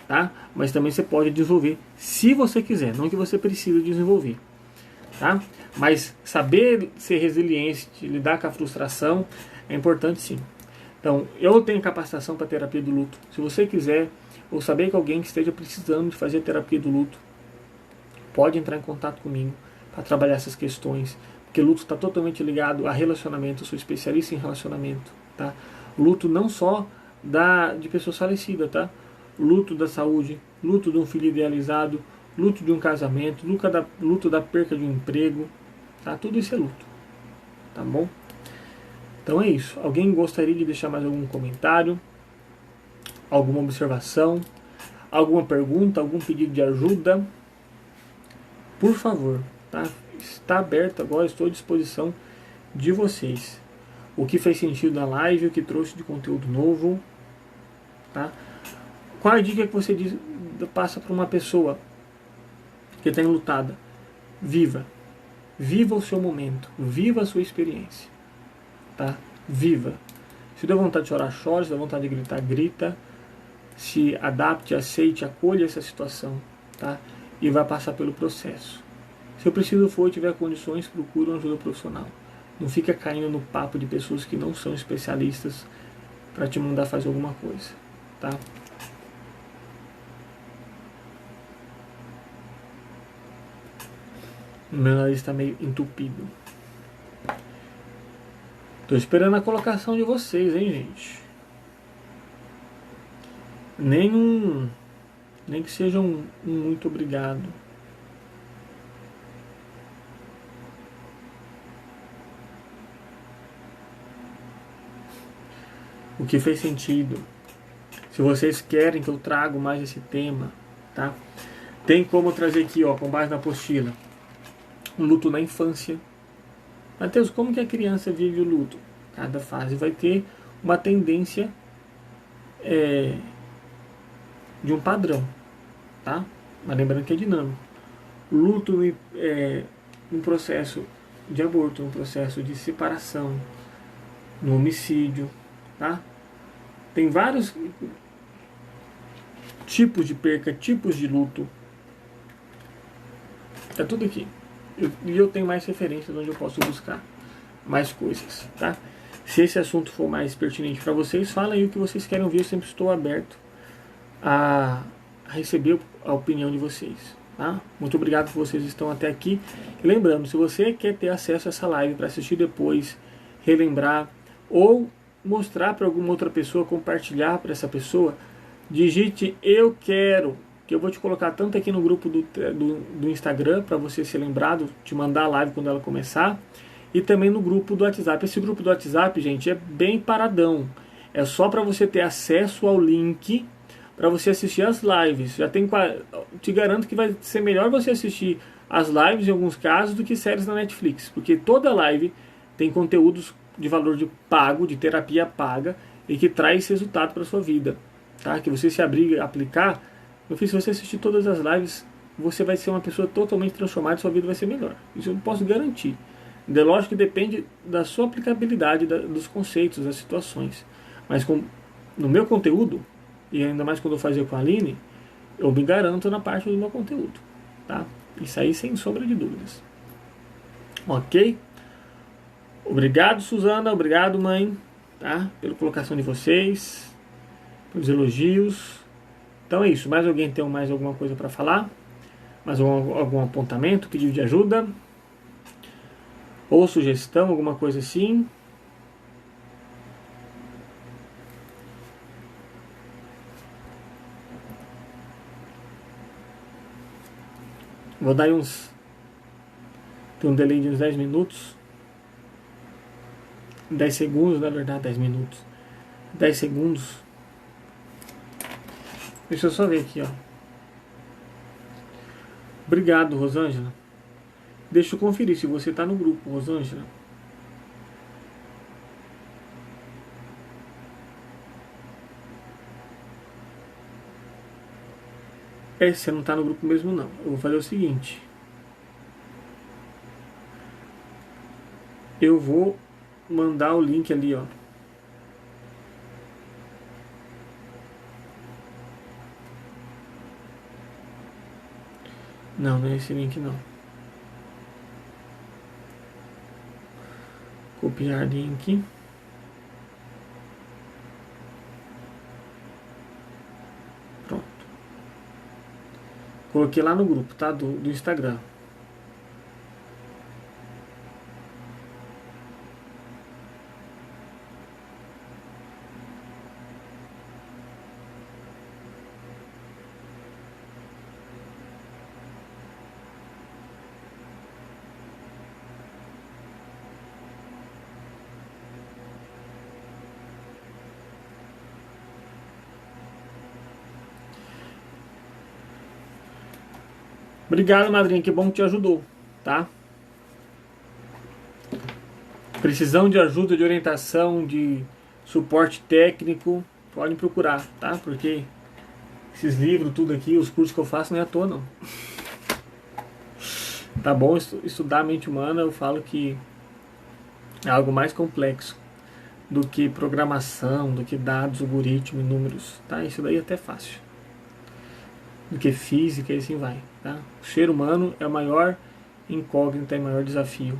tá? Mas também você pode desenvolver se você quiser, não que você precisa desenvolver, tá? Mas saber ser resiliente, lidar com a frustração, é importante sim. Então, eu tenho capacitação para terapia do luto. Se você quiser, ou saber que alguém que esteja precisando de fazer terapia do luto, pode entrar em contato comigo para trabalhar essas questões, porque luto está totalmente ligado a relacionamento. Eu sou especialista em relacionamento, tá? Luto não só de pessoas falecidas, tá? Luto da saúde, luto de um filho idealizado, luto de um casamento, luto da perca de um emprego, tá? Tudo isso é luto, tá bom? Então é isso. Alguém gostaria de deixar mais algum comentário, alguma observação, alguma pergunta, algum pedido de ajuda? Por favor, tá? Está aberto agora, estou à disposição de vocês. O que fez sentido na live, o que trouxe de conteúdo novo, tá? Qual a dica que você passa para uma pessoa que está enlutada? Viva o seu momento, viva a sua experiência, tá? Viva. Se der vontade de chorar, chore. Se der vontade de gritar, grita. Se adapte, aceite, acolha essa situação, tá? E vai passar pelo processo. Se o preciso for e tiver condições, procure uma ajuda profissional. Não fica caindo no papo de pessoas que não são especialistas para te mandar fazer alguma coisa, tá? Meu nariz está meio entupido. Tô esperando a colocação de vocês, hein, gente? Nem que seja um muito obrigado. O que fez sentido. Se vocês querem que eu traga mais esse tema, tá? Tem como eu trazer aqui, ó, com base na apostila, um luto na infância. Mateus, como que a criança vive o luto? Cada fase vai ter uma tendência de um padrão, tá? Mas lembrando que é dinâmico. Luto um processo de aborto, um processo de separação, no homicídio, tá? Tem vários tipos de perca, tipos de luto. Tá tudo aqui. E eu tenho mais referências onde eu posso buscar mais coisas, tá? Se esse assunto for mais pertinente para vocês, fala aí o que vocês querem ouvir. Eu sempre estou aberto a receber a opinião de vocês, tá? Muito obrigado por vocês que estão até aqui. E lembrando, se você quer ter acesso a essa live para assistir depois, relembrar ou mostrar para alguma outra pessoa, compartilhar para essa pessoa, digite eu quero, que eu vou te colocar tanto aqui no grupo do Instagram para você ser lembrado, te mandar a live quando ela começar, e também no grupo do WhatsApp. Esse grupo do WhatsApp, gente, é bem paradão. É só para você ter acesso ao link para você assistir as lives. Já tem, te garanto que vai ser melhor você assistir as lives em alguns casos do que séries na Netflix, porque toda live tem conteúdos de valor de pago, de terapia paga, e que traz resultado para sua vida, tá? Que você se abrir a aplicar. Eu fiz, se você assistir todas as lives, você vai ser uma pessoa totalmente transformada e sua vida vai ser melhor. Isso eu posso garantir. É lógico que depende da sua aplicabilidade, dos conceitos, das situações. Mas no meu conteúdo, e ainda mais quando eu fazia com a Aline, eu me garanto na parte do meu conteúdo, tá? Isso aí sem sombra de dúvidas. Ok? Obrigado, Suzana. Obrigado, mãe, tá? Pela colocação de vocês, pelos elogios. Então é isso. Mais alguém tem mais alguma coisa para falar? Mais algum apontamento, pedido de ajuda? Ou sugestão, alguma coisa assim? Vou dar aí tem um delay de uns 10 minutos. 10 segundos, na verdade, 10 minutos. 10 segundos. Deixa eu só ver aqui, ó. Obrigado, Rosângela. Deixa eu conferir se você está no grupo, Rosângela. Você não está no grupo mesmo, não. Eu vou fazer o seguinte. Eu vou mandar o link ali, ó. Não, não é esse link, não. Copiar link. Pronto. Coloquei lá no grupo, tá? Do Instagram. Obrigado, madrinha, que bom que te ajudou, tá? Precisão de ajuda, de orientação, de suporte técnico, podem procurar, tá? Porque esses livros, tudo aqui, os cursos que eu faço não é à toa, não. Tá bom estudar a mente humana, eu falo que é algo mais complexo do que programação, do que dados, algoritmos, números, tá? Isso daí é até fácil. Do que física e assim vai, tá? O ser humano é a maior incógnita e maior desafio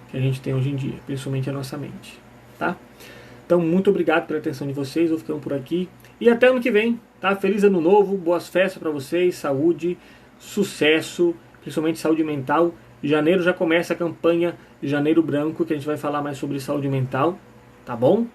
que a gente tem hoje em dia, principalmente a nossa mente, tá? Então, muito obrigado pela atenção de vocês, vou ficando por aqui e até ano que vem, tá? Feliz ano novo, boas festas para vocês, saúde, sucesso, principalmente saúde mental. Em janeiro já começa a campanha Janeiro Branco, que a gente vai falar mais sobre saúde mental, tá bom?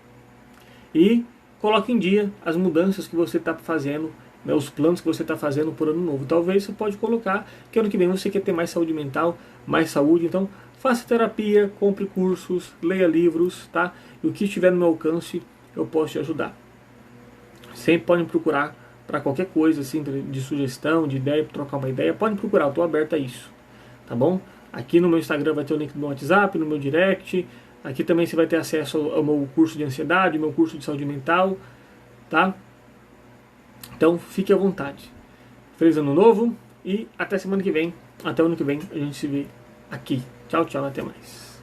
E coloque em dia as mudanças que você está fazendo, né, os planos que você está fazendo por ano novo. Talvez você pode colocar que ano que vem você quer ter mais saúde mental, mais saúde, então faça terapia, compre cursos, leia livros, tá? E o que estiver no meu alcance eu posso te ajudar. Sempre podem procurar para qualquer coisa assim, de sugestão, de ideia, trocar uma ideia, podem procurar, eu estou aberto a isso, tá bom? Aqui no meu Instagram vai ter o link do meu WhatsApp, no meu direct. Aqui também você vai ter acesso ao meu curso de ansiedade, ao meu curso de saúde mental, tá? Então fique à vontade. Feliz ano novo e até semana que vem. Até o ano que vem a gente se vê aqui. Tchau, tchau, até mais.